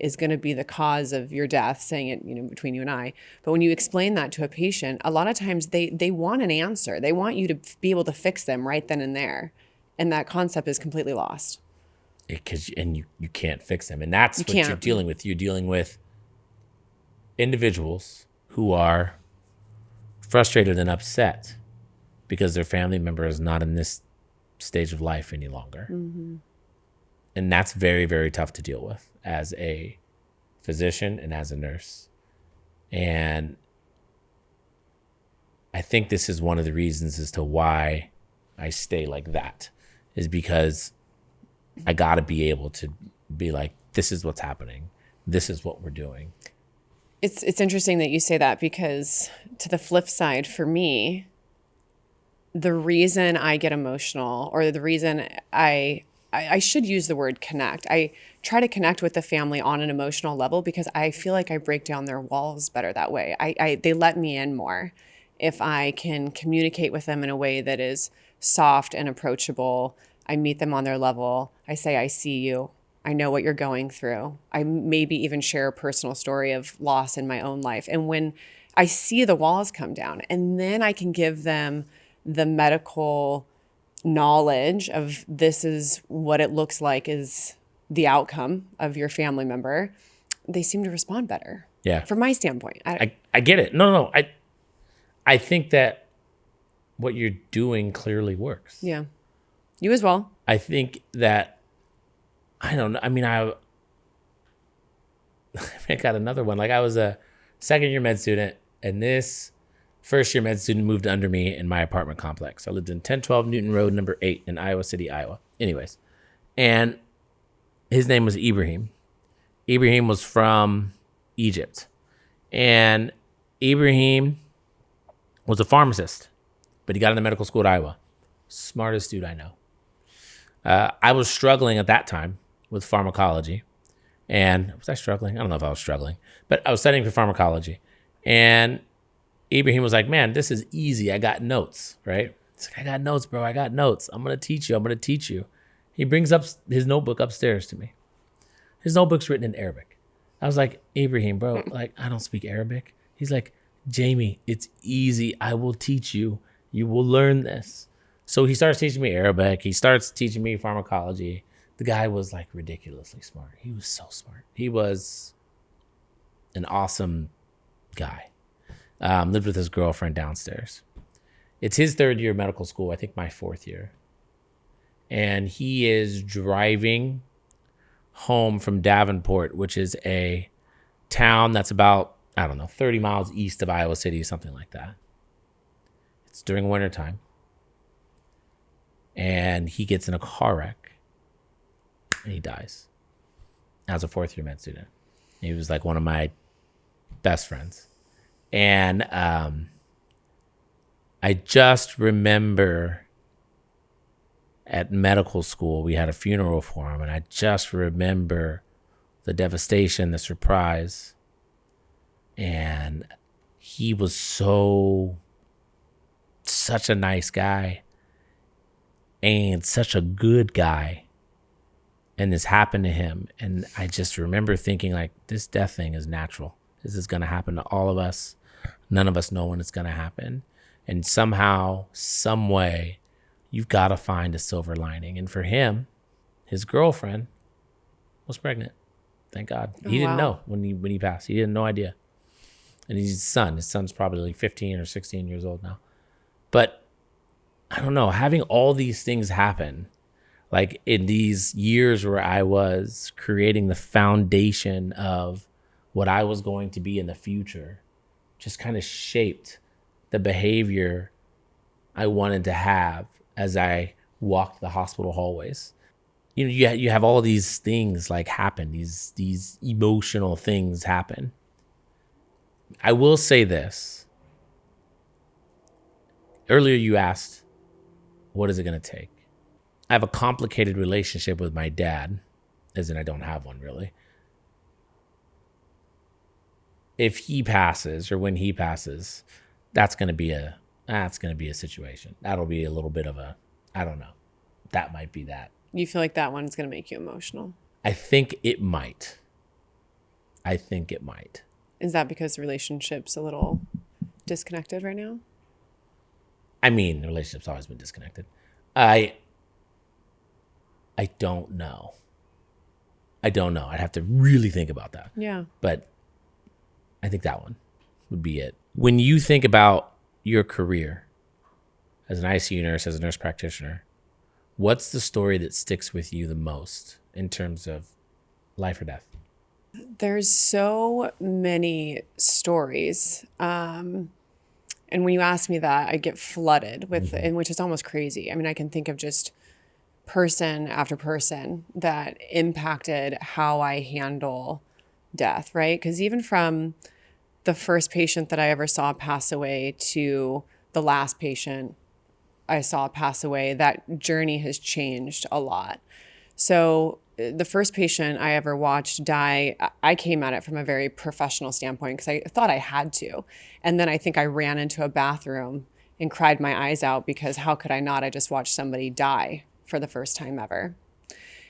is going to be the cause of your death, saying it, between you and I. But when you explain that to a patient, a lot of times they want an answer. They want you to be able to fix them right then and there. And that concept is completely lost. You can't fix them. And that's what you're dealing with. You're dealing with individuals who are frustrated and upset because their family member is not in this stage of life any longer. Mm-hmm. And that's very, very tough to deal with as a physician and as a nurse. And I think this is one of the reasons as to why I stay like that, is because I got to be able to be like, this is what's happening. This is what we're doing. It's interesting that you say that, because to the flip side, for me, the reason I get emotional, or the reason I should use the word connect. I try to connect with the family on an emotional level because I feel like I break down their walls better that way. They let me in more if I can communicate with them in a way that is soft and approachable. I meet them on their level. I say, I see you. I know what you're going through. I maybe even share a personal story of loss in my own life. And when I see the walls come down, and then I can give them the medical knowledge of this is what it looks like is the outcome of your family member, they seem to respond better. Yeah. From my standpoint. I get it. No. I think that what you're doing clearly works. Yeah. You as well. I think that, I don't know. I mean, I got another one. Like, I was a second-year med student, and this first-year med student moved under me in my apartment complex. I lived in 1012 Newton Road, number 8 in Iowa City, Iowa. Anyways, and his name was Ibrahim. Ibrahim was from Egypt. And Ibrahim was a pharmacist, but he got into medical school at Iowa. Smartest dude I know. I was struggling at that time with pharmacology. And was I struggling? I don't know if I was struggling, but I was studying for pharmacology. And Ibrahim was like, man, this is easy. I got notes, right? It's like, I got notes, bro. I got notes. I'm going to teach you. He brings up his notebook upstairs to me. His notebook's written in Arabic. I was like, Ibrahim, bro, like, I don't speak Arabic. He's like, Jamie, it's easy. I will teach you. You will learn this. So he starts teaching me Arabic. He starts teaching me pharmacology. The guy was like ridiculously smart. He was so smart. He was an awesome guy. Lived with his girlfriend downstairs. It's his third year of medical school. I think my fourth year. And he is driving home from Davenport, which is a town that's about, 30 miles east of Iowa City, something like that. It's during wintertime. And he gets in a car wreck and he dies as a fourth year med student. He was like one of my best friends. And I just remember at medical school, we had a funeral for him. And I just remember the devastation, the surprise. And he was such a nice guy. And such a good guy. And this happened to him. And I just remember thinking like, this death thing is natural. This is going to happen to all of us. None of us know when it's going to happen. And somehow, some way, you've got to find a silver lining. And for him, his girlfriend was pregnant. Thank God. He didn't know when he passed. He had no idea. And he's his son. His son's probably like 15 or 16 years old now. But I don't know, having all these things happen, like in these years where I was creating the foundation of what I was going to be in the future, just kind of shaped the behavior I wanted to have as I walked the hospital hallways. You know, you have all these things like happen, these emotional things happen. I will say this. Earlier you asked, what is it going to take? I have a complicated relationship with my dad, as in I don't have one really. If he passes or when he passes, that's going to be a situation. That'll be a little bit of a, I don't know. That might be that. You feel like that one's going to make you emotional? I think it might. Is that because the relationship's a little disconnected right now? I mean, the relationship's always been disconnected. I don't know. I'd have to really think about that. Yeah. But I think that one would be it. When you think about your career as an ICU nurse, as a nurse practitioner, what's the story that sticks with you the most in terms of life or death? There's so many stories. And when you ask me that, I get flooded with, and which is almost crazy. I mean, I can think of just person after person that impacted how I handle death, right? Because even from the first patient that I ever saw pass away to the last patient I saw pass away, that journey has changed a lot. So the first patient I ever watched die, I came at it from a very professional standpoint because I thought I had to. And then I think I ran into a bathroom and cried my eyes out because how could I not? I just watched somebody die for the first time ever.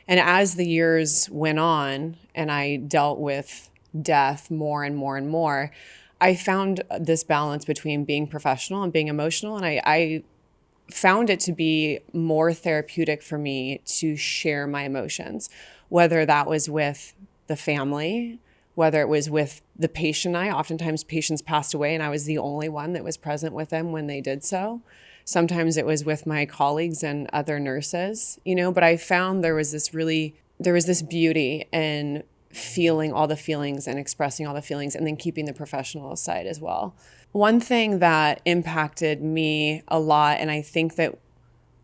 And as the years went on and I dealt with death more and more and more, I found this balance between being professional and being emotional. And I found it to be more therapeutic for me to share my emotions, whether that was with the family, whether it was with the patient. Oftentimes patients passed away and I was the only one that was present with them when they did so. Sometimes it was with my colleagues and other nurses, but I found there was this beauty in feeling all the feelings and expressing all the feelings and then keeping the professional side as well. One thing that impacted me a lot, and I think that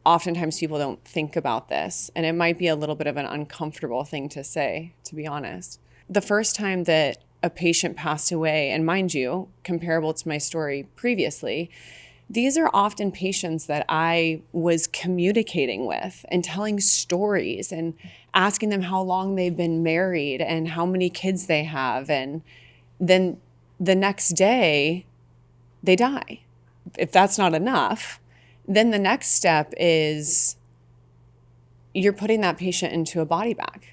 oftentimes people don't think about this, and it might be a little bit of an uncomfortable thing to say, to be honest. The first time that a patient passed away, and mind you, comparable to my story previously, these are often patients that I was communicating with and telling stories and asking them how long they've been married and how many kids they have. And then the next day, they die. If that's not enough, then the next step is you're putting that patient into a body bag,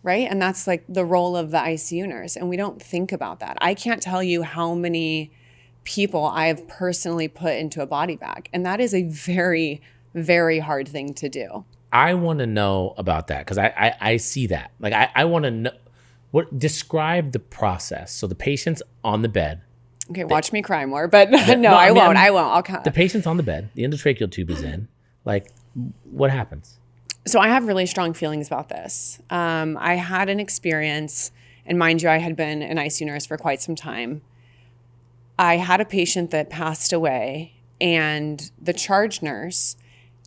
right? And that's like the role of the ICU nurse. And we don't think about that. I can't tell you how many people I have personally put into a body bag. And that is a very very hard thing to do. I want to know about that because I see that. Like, I want to know describe the process. So the patient's on the bed. Okay, watch me cry more, but no, I won't. I'll count. The patient's on the bed. The endotracheal tube is in. Like, what happens? So I have really strong feelings about this. I had an experience, and mind you, I had been an ICU nurse for quite some time. I had a patient that passed away, and the charge nurse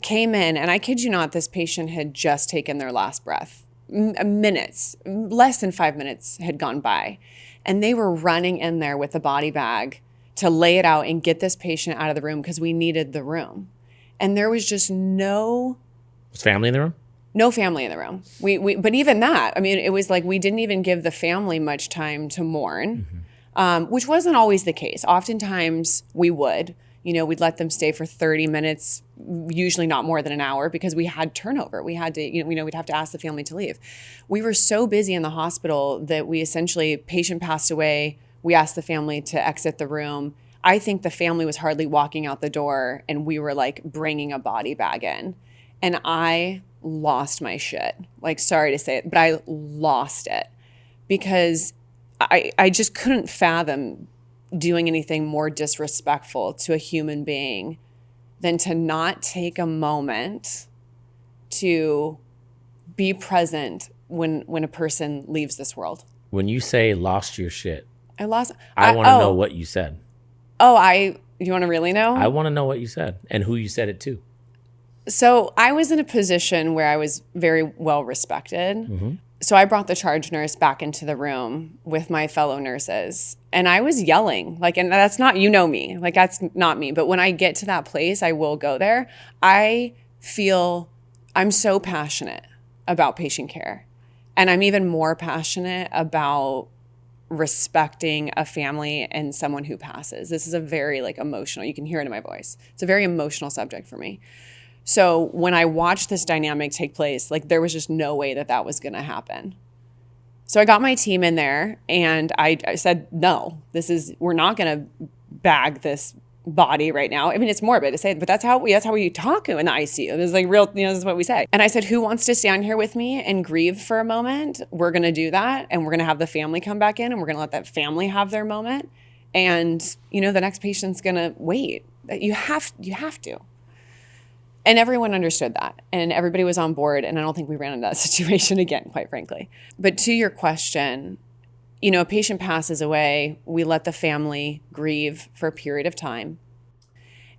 came in, and I kid you not, this patient had just taken their last breath. Minutes, less than 5 minutes had gone by. And they were running in there with a body bag to lay it out and get this patient out of the room because we needed the room. And there was just Was family in the room? no family in the room. But even that, I mean, it was like we didn't even give the family much time to mourn, which wasn't always the case. Oftentimes we would. We'd let them stay for 30 minutes, usually not more than an hour, because we had turnover. We had to, we'd have to ask the family to leave. We were so busy in the hospital that we essentially, patient passed away, we asked the family to exit the room. I think the family was hardly walking out the door, and we were like bringing a body bag in. And I lost my shit. Like, sorry to say it, but I lost it because I just couldn't fathom doing anything more disrespectful to a human being than to not take a moment to be present when a person leaves this world. When you say lost your shit, I want to know what you said. You want to really know? I want to know what you said and who you said it to. So I was in a position where I was very well respected. Mm-hmm. So I brought the charge nurse back into the room with my fellow nurses, and I was yelling, and that's not, me, that's not me. But when I get to that place, I will go there. I feel I'm so passionate about patient care, and I'm even more passionate about respecting a family and someone who passes. This is a very emotional, you can hear it in my voice. It's a very emotional subject for me. So when I watched this dynamic take place, there was just no way that was going to happen. So I got my team in there, and I said, no, we're not going to bag this body right now. I mean, it's morbid to say, but that's how we talk in the ICU. This is real, this is what we say. And I said, who wants to stand here with me and grieve for a moment? We're going to do that. And we're going to have the family come back in, and we're going to let that family have their moment. And, the next patient's going to wait. You have to. And everyone understood that, and everybody was on board, and I don't think we ran into that situation again, quite frankly. But to your question, a patient passes away, we let the family grieve for a period of time.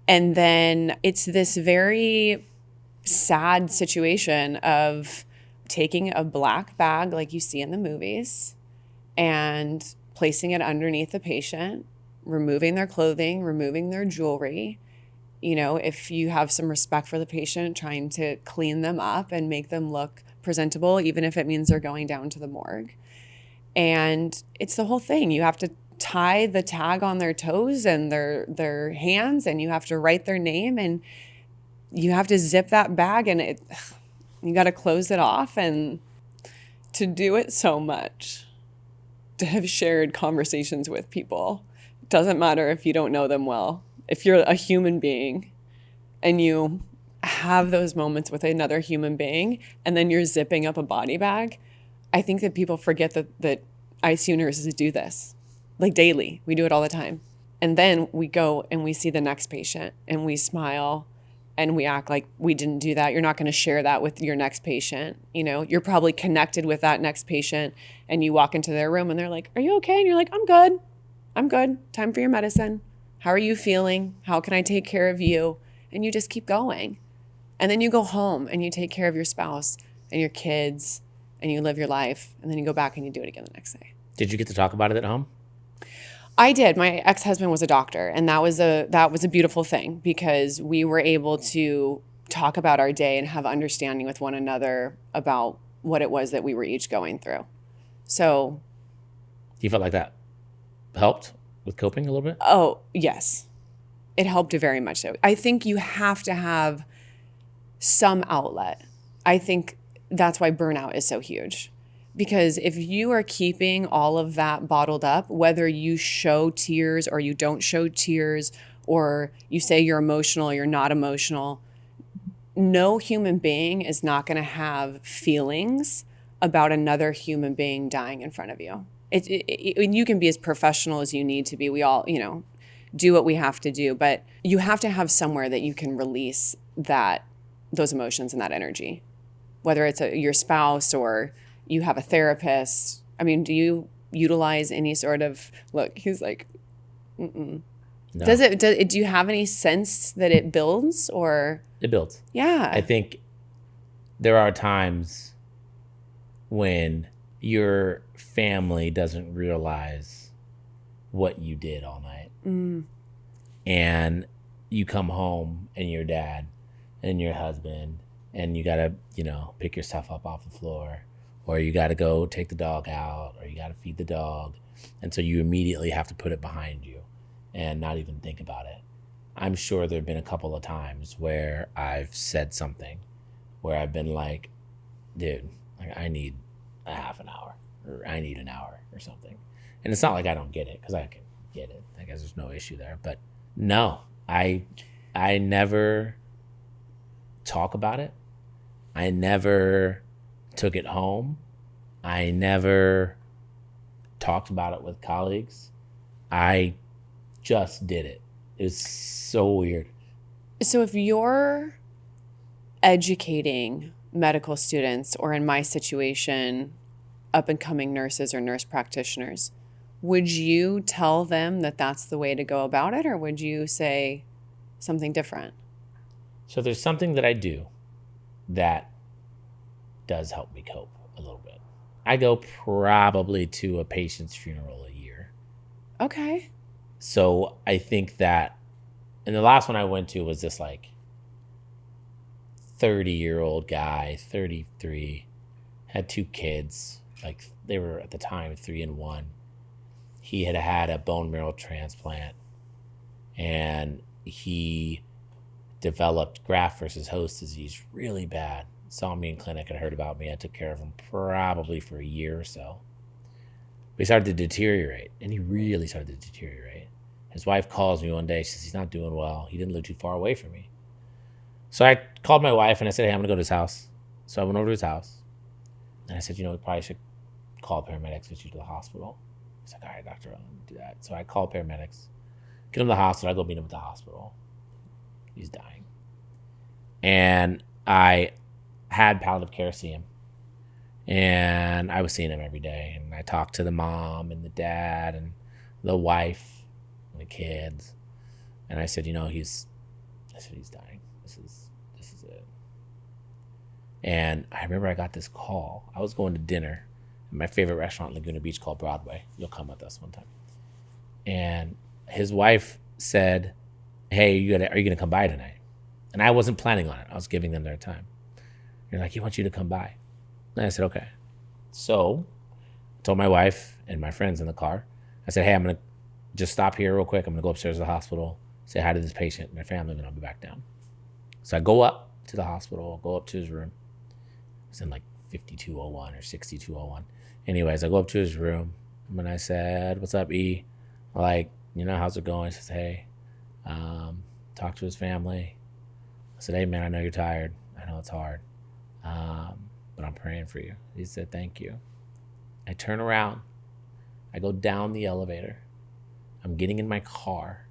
And then it's this very sad situation of taking a black bag like you see in the movies and placing it underneath the patient, removing their clothing, removing their jewelry. If you have some respect for the patient, trying to clean them up and make them look presentable, even if it means they're going down to the morgue. And it's the whole thing. You have to tie the tag on their toes and their hands, and you have to write their name, and you have to zip that bag, and you got to close it off. And to do it so much, to have shared conversations with people, it doesn't matter if you don't know them well. If you're a human being and you have those moments with another human being and then you're zipping up a body bag, I think that people forget that ICU nurses do this daily. We do it all the time. And then we go and we see the next patient and we smile and we act like we didn't do that. You're not going to share that with your next patient. You're probably connected with that next patient, and you walk into their room and they're like, "Are you okay?" And you're like, I'm good. Time for your medicine. How are you feeling? How can I take care of you? And you just keep going. And then you go home and you take care of your spouse and your kids and you live your life. And then you go back and you do it again the next day. Did you get to talk about it at home? I did. My ex-husband was a doctor, and that was a beautiful thing because we were able to talk about our day and have understanding with one another about what it was that we were each going through. So. You felt like that helped with coping a little bit? Oh, yes. It helped very much so. I think you have to have some outlet. I think that's why burnout is so huge. Because if you are keeping all of that bottled up, whether you show tears or you don't show tears, or you say you're emotional or you're not emotional, no human being is not going to have feelings about another human being dying in front of you. And you can be as professional as you need to be. We all, do what we have to do, but you have to have somewhere that you can release those emotions and that energy, whether it's your spouse or you have a therapist. I mean, do you utilize any sort of, look, he's like, mm-mm. No. Do you have any sense that it builds or? It builds. Yeah. I think there are times when your family doesn't realize what you did all night. And you come home and your dad and your husband and you got to, pick your stuff up off the floor, or you got to go take the dog out, or you got to feed the dog. And so you immediately have to put it behind you and not even think about it. I'm sure there have been a couple of times where I've said something where I've been like, dude, like, I need a half an hour, or I need an hour or something. And it's not like I don't get it, because I can get it. I guess there's no issue there. But no, I never talk about it. I never took it home. I never talked about it with colleagues. I just did it. It's so weird. So if you're educating medical students, or in my situation, up and coming nurses or nurse practitioners, would you tell them that that's the way to go about it, or would you say something different? So there's something that I do that does help me cope a little bit. I go probably to a patient's funeral a year. Okay. So I think that, and the last one I went to was this like 30-year-old guy, 33, had 2 kids. Like, they were at the time 3 and 1. He had had a bone marrow transplant, and he developed graft versus host disease really bad. Saw me in clinic and heard about me. I took care of him probably for a year or so. He started to deteriorate, and he really started to deteriorate. His wife calls me one day. She says, he's not doing well. He didn't live too far away from me. So I called my wife and I said, hey, I'm going to go to his house. So I went over to his house, and I said, we probably should call paramedics, get you to the hospital. He's like, all right, doctor, I'll do that. So I call paramedics, get him to the hospital. I go meet him at the hospital. He's dying. And I had palliative care see him. And I was seeing him every day. And I talked to the mom and the dad and the wife and the kids. And I said, he's dying. This is it. And I remember I got this call. I was going to dinner at my favorite restaurant in Laguna Beach called Broadway. You'll come with us one time. And his wife said, hey, are you going to come by tonight? And I wasn't planning on it. I was giving them their time. They're like, he wants you to come by. And I said, okay. So I told my wife and my friends in the car, I said, hey, I'm going to just stop here real quick. I'm going to go upstairs to the hospital, say hi to this patient and their family, and then I'll be back down. So I go up to the hospital, go up to his room. It's in like 5201 or 6201. Anyways, I go up to his room, and I said, what's up, E? Like, how's it going? He says, hey, talk to his family. I said, hey, man, I know you're tired. I know it's hard, but I'm praying for you. He said, thank you. I turn around. I go down the elevator. I'm getting in my car,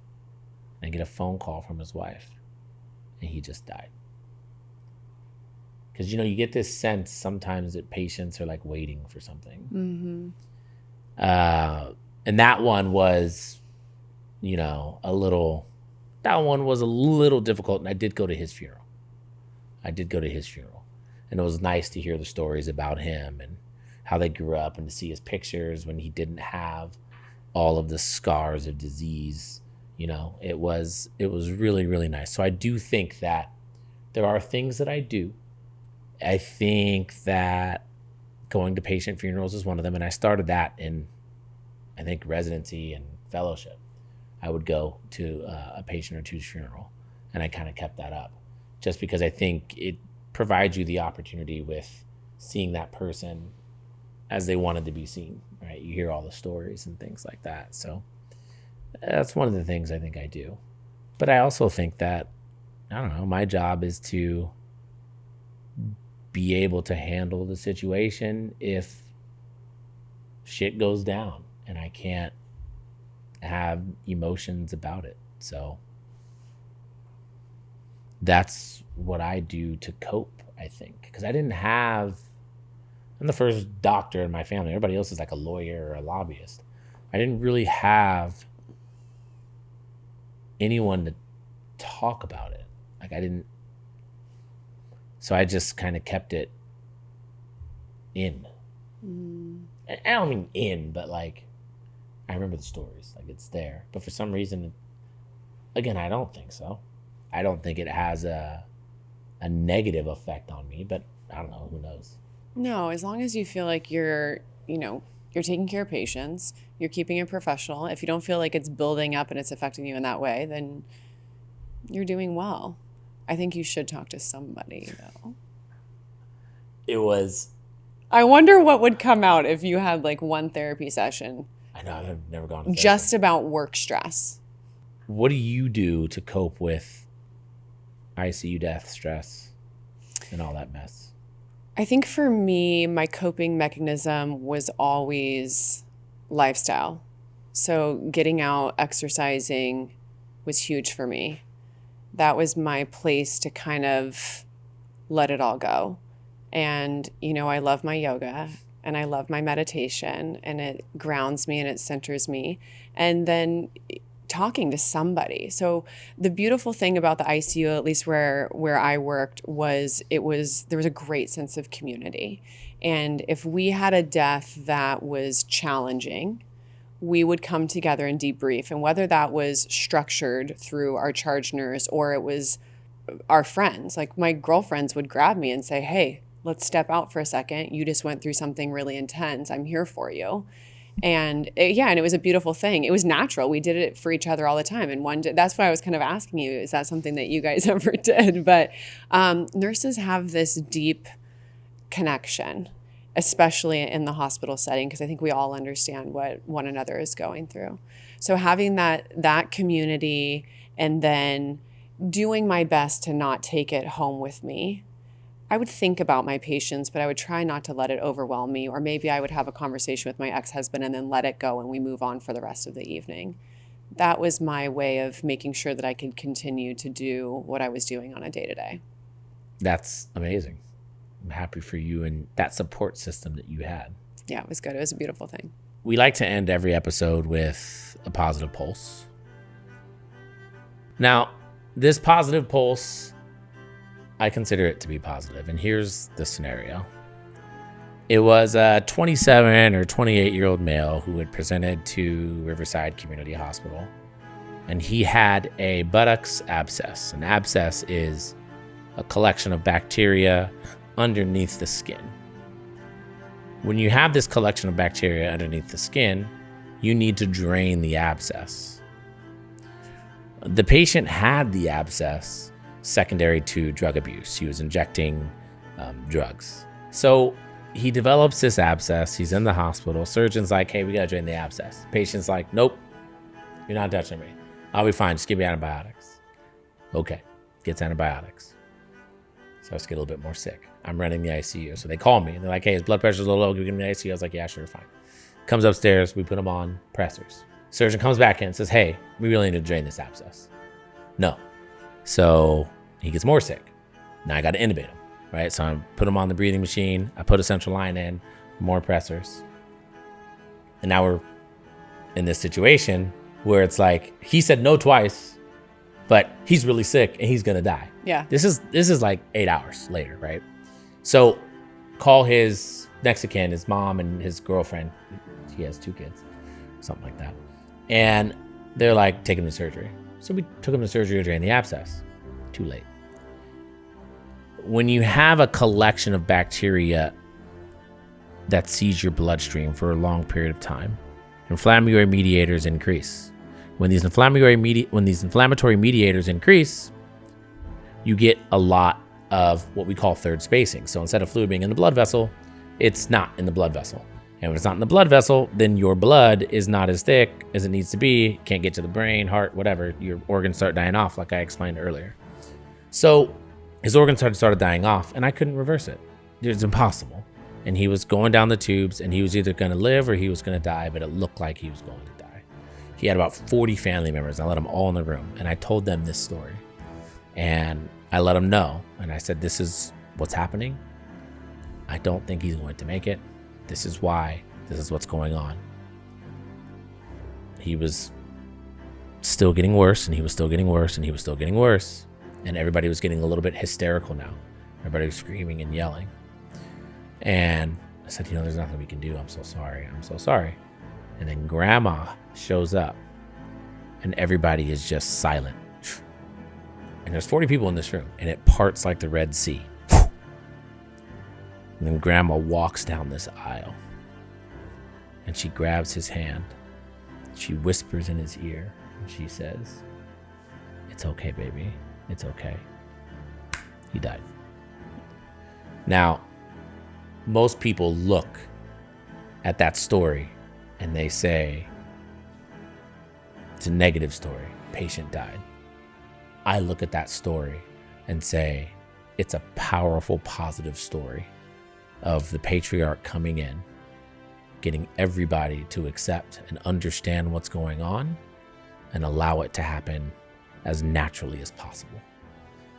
and I get a phone call from his wife, and he just died. Because, you get this sense sometimes that patients are like waiting for something. Mm-hmm. And that one was, that one was a little difficult. And I did go to his funeral. And it was nice to hear the stories about him and how they grew up, and to see his pictures when he didn't have all of the scars of disease. It was really, really nice. So I do think that there are things that I do. I think that going to patient funerals is one of them. And I started that in, I think, residency and fellowship. I would go to a patient or two's funeral, and I kind of kept that up just because I think it provides you the opportunity with seeing that person as they wanted to be seen, right? You hear all the stories and things like that. So that's one of the things I think I do. But I also think that, I don't know, my job is to be able to handle the situation if shit goes down and I can't have emotions about it. So that's what I do to cope, I think. Because I'm the first doctor in my family. Everybody else is like a lawyer or a lobbyist. I didn't really have anyone to talk about it. So I just kind of kept it in. I don't mean in, but like, I remember the stories, like it's there. But for some reason, again, I don't think so. I don't think it has a negative effect on me, but I don't know, who knows? No, as long as you feel like you're taking care of patients, you're keeping it professional. If you don't feel like it's building up and it's affecting you in that way, then you're doing well. I think you should talk to somebody, though. I wonder what would come out if you had like one therapy session. I know, I've never gone to therapy. Just about work stress. What do you do to cope with ICU death, stress, and all that mess? I think for me, my coping mechanism was always lifestyle. So getting out, exercising was huge for me. That was my place to kind of let it all go. And, I love my yoga and I love my meditation, and it grounds me and it centers me. And then talking to somebody. So the beautiful thing about the ICU, at least where I worked, was there was a great sense of community. And if we had a death that was challenging, we would come together and debrief. And whether that was structured through our charge nurse or it was our friends, like my girlfriends would grab me and say, hey, let's step out for a second. You just went through something really intense. I'm here for you. And it was a beautiful thing. It was natural. We did it for each other all the time. And that's why I was kind of asking you, is that something that you guys ever did? But nurses have this deep connection, especially in the hospital setting, because I think we all understand what one another is going through. So having that community, and then doing my best to not take it home with me. I would think about my patients, but I would try not to let it overwhelm me. Or maybe I would have a conversation with my ex-husband and then let it go and we move on for the rest of the evening. That was my way of making sure that I could continue to do what I was doing on a day-to-day. That's amazing. I'm happy for you and that support system that you had. Yeah, it was good. It was a beautiful thing. We like to end every episode with a positive pulse. Now, this positive pulse, I consider it to be positive, and here's the scenario. It was a 27 or 28-year-old male who had presented to Riverside Community Hospital, and he had a buttocks abscess. An abscess is a collection of bacteria underneath the skin. When you have this collection of bacteria underneath the skin, you need to drain the abscess. The patient had the abscess secondary to drug abuse. He was injecting drugs. So he develops this abscess. He's in the hospital. Surgeon's like, hey, we got to drain the abscess. Patient's like, nope, you're not touching me. I'll be fine. Just give me antibiotics. Okay. Gets antibiotics. Starts to get a little bit more sick. I'm running the ICU. So they call me. And they're like, hey, his blood pressure's a little low. Can we get him in the ICU? I was like, yeah, sure, fine. Comes upstairs. We put him on pressors. Surgeon comes back in and says, hey, we really need to drain this abscess. No. So he gets more sick. Now I got to intubate him, right? So I put him on the breathing machine. I put a central line in, more pressors. And now we're in this situation where it's like, he said no twice, but he's really sick and he's going to die. Yeah. This is like 8 hours later, right? So call his next of kin, his mom and his girlfriend. He has 2 kids, something like that. And they're like, take him to surgery. So we took him to surgery to drain the abscess. Too late. When you have a collection of bacteria that sees your bloodstream for a long period of time, inflammatory mediators increase. When these inflammatory mediators increase, you get a lot of what we call third spacing. So instead of fluid being in the blood vessel, it's not in the blood vessel. And when it's not in the blood vessel, then your blood is not as thick as it needs to be. Can't get to the brain, heart, whatever. Your organs start dying off, like I explained earlier. So his organs started dying off, and I couldn't reverse it. It's impossible. And he was going down the tubes, and he was either going to live or he was going to die, but it looked like he was going to die. He had about 40 family members. I let them all in the room, and I told them this story. And I let them know, and I said, this is what's happening. I don't think he's going to make it. This is why. This is what's going on. He was still getting worse, and he was still getting worse, and he was still getting worse. And everybody was getting a little bit hysterical now. Everybody was screaming and yelling. And I said, there's nothing we can do. I'm so sorry. I'm so sorry. And then Grandma shows up, and everybody is just silent. And there's 40 people in this room, and it parts like the Red Sea. And then Grandma walks down this aisle, and she grabs his hand. She whispers in his ear, and she says, "It's okay, baby. It's okay." He died. Now, most people look at that story and they say, it's a negative story. Patient died. I look at that story and say, it's a powerful, positive story of the patriarch coming in, getting everybody to accept and understand what's going on and allow it to happen as naturally as possible.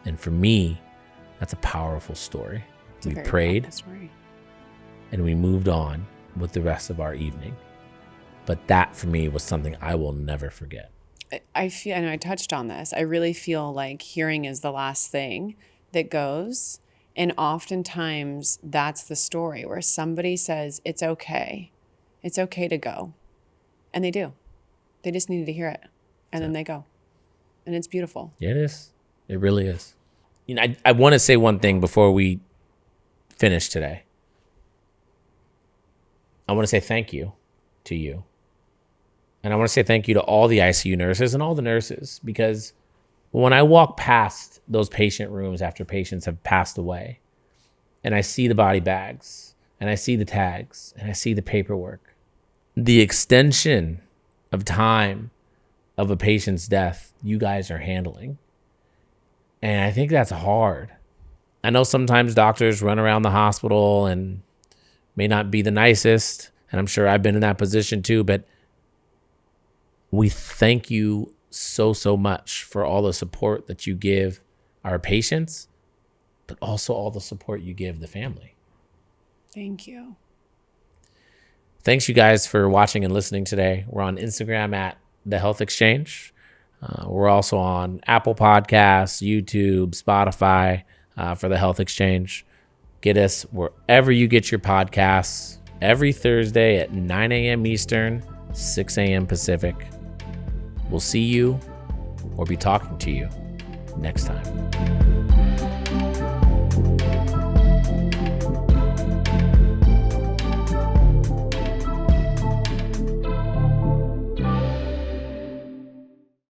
And for me, that's a powerful story. We prayed and we moved on with the rest of our evening. But that for me was something I will never forget. I feel, and I touched on this, I really feel like hearing is the last thing that goes. And oftentimes that's the story where somebody says, it's okay to go. And they do. They just needed to hear it. And then they go. And it's beautiful. Yeah, it is. It really is. I want to say one thing before we finish today. I want to say thank you to you. And I want to say thank you to all the ICU nurses and all the nurses, because when I walk past those patient rooms after patients have passed away, and I see the body bags, and I see the tags, and I see the paperwork, the extension of time of a patient's death, you guys are handling. And I think that's hard. I know sometimes doctors run around the hospital and may not be the nicest, and I'm sure I've been in that position too, but we thank you so much for all the support that you give our patients, but also all the support you give the family. Thank you. Thanks you guys for watching and listening today. We're on Instagram at The Health Exchange. We're also on Apple Podcasts, YouTube, Spotify for The Health Exchange. Get us wherever you get your podcasts every Thursday at 9 a.m. Eastern, 6 a.m. Pacific. We'll see you or be talking to you next time.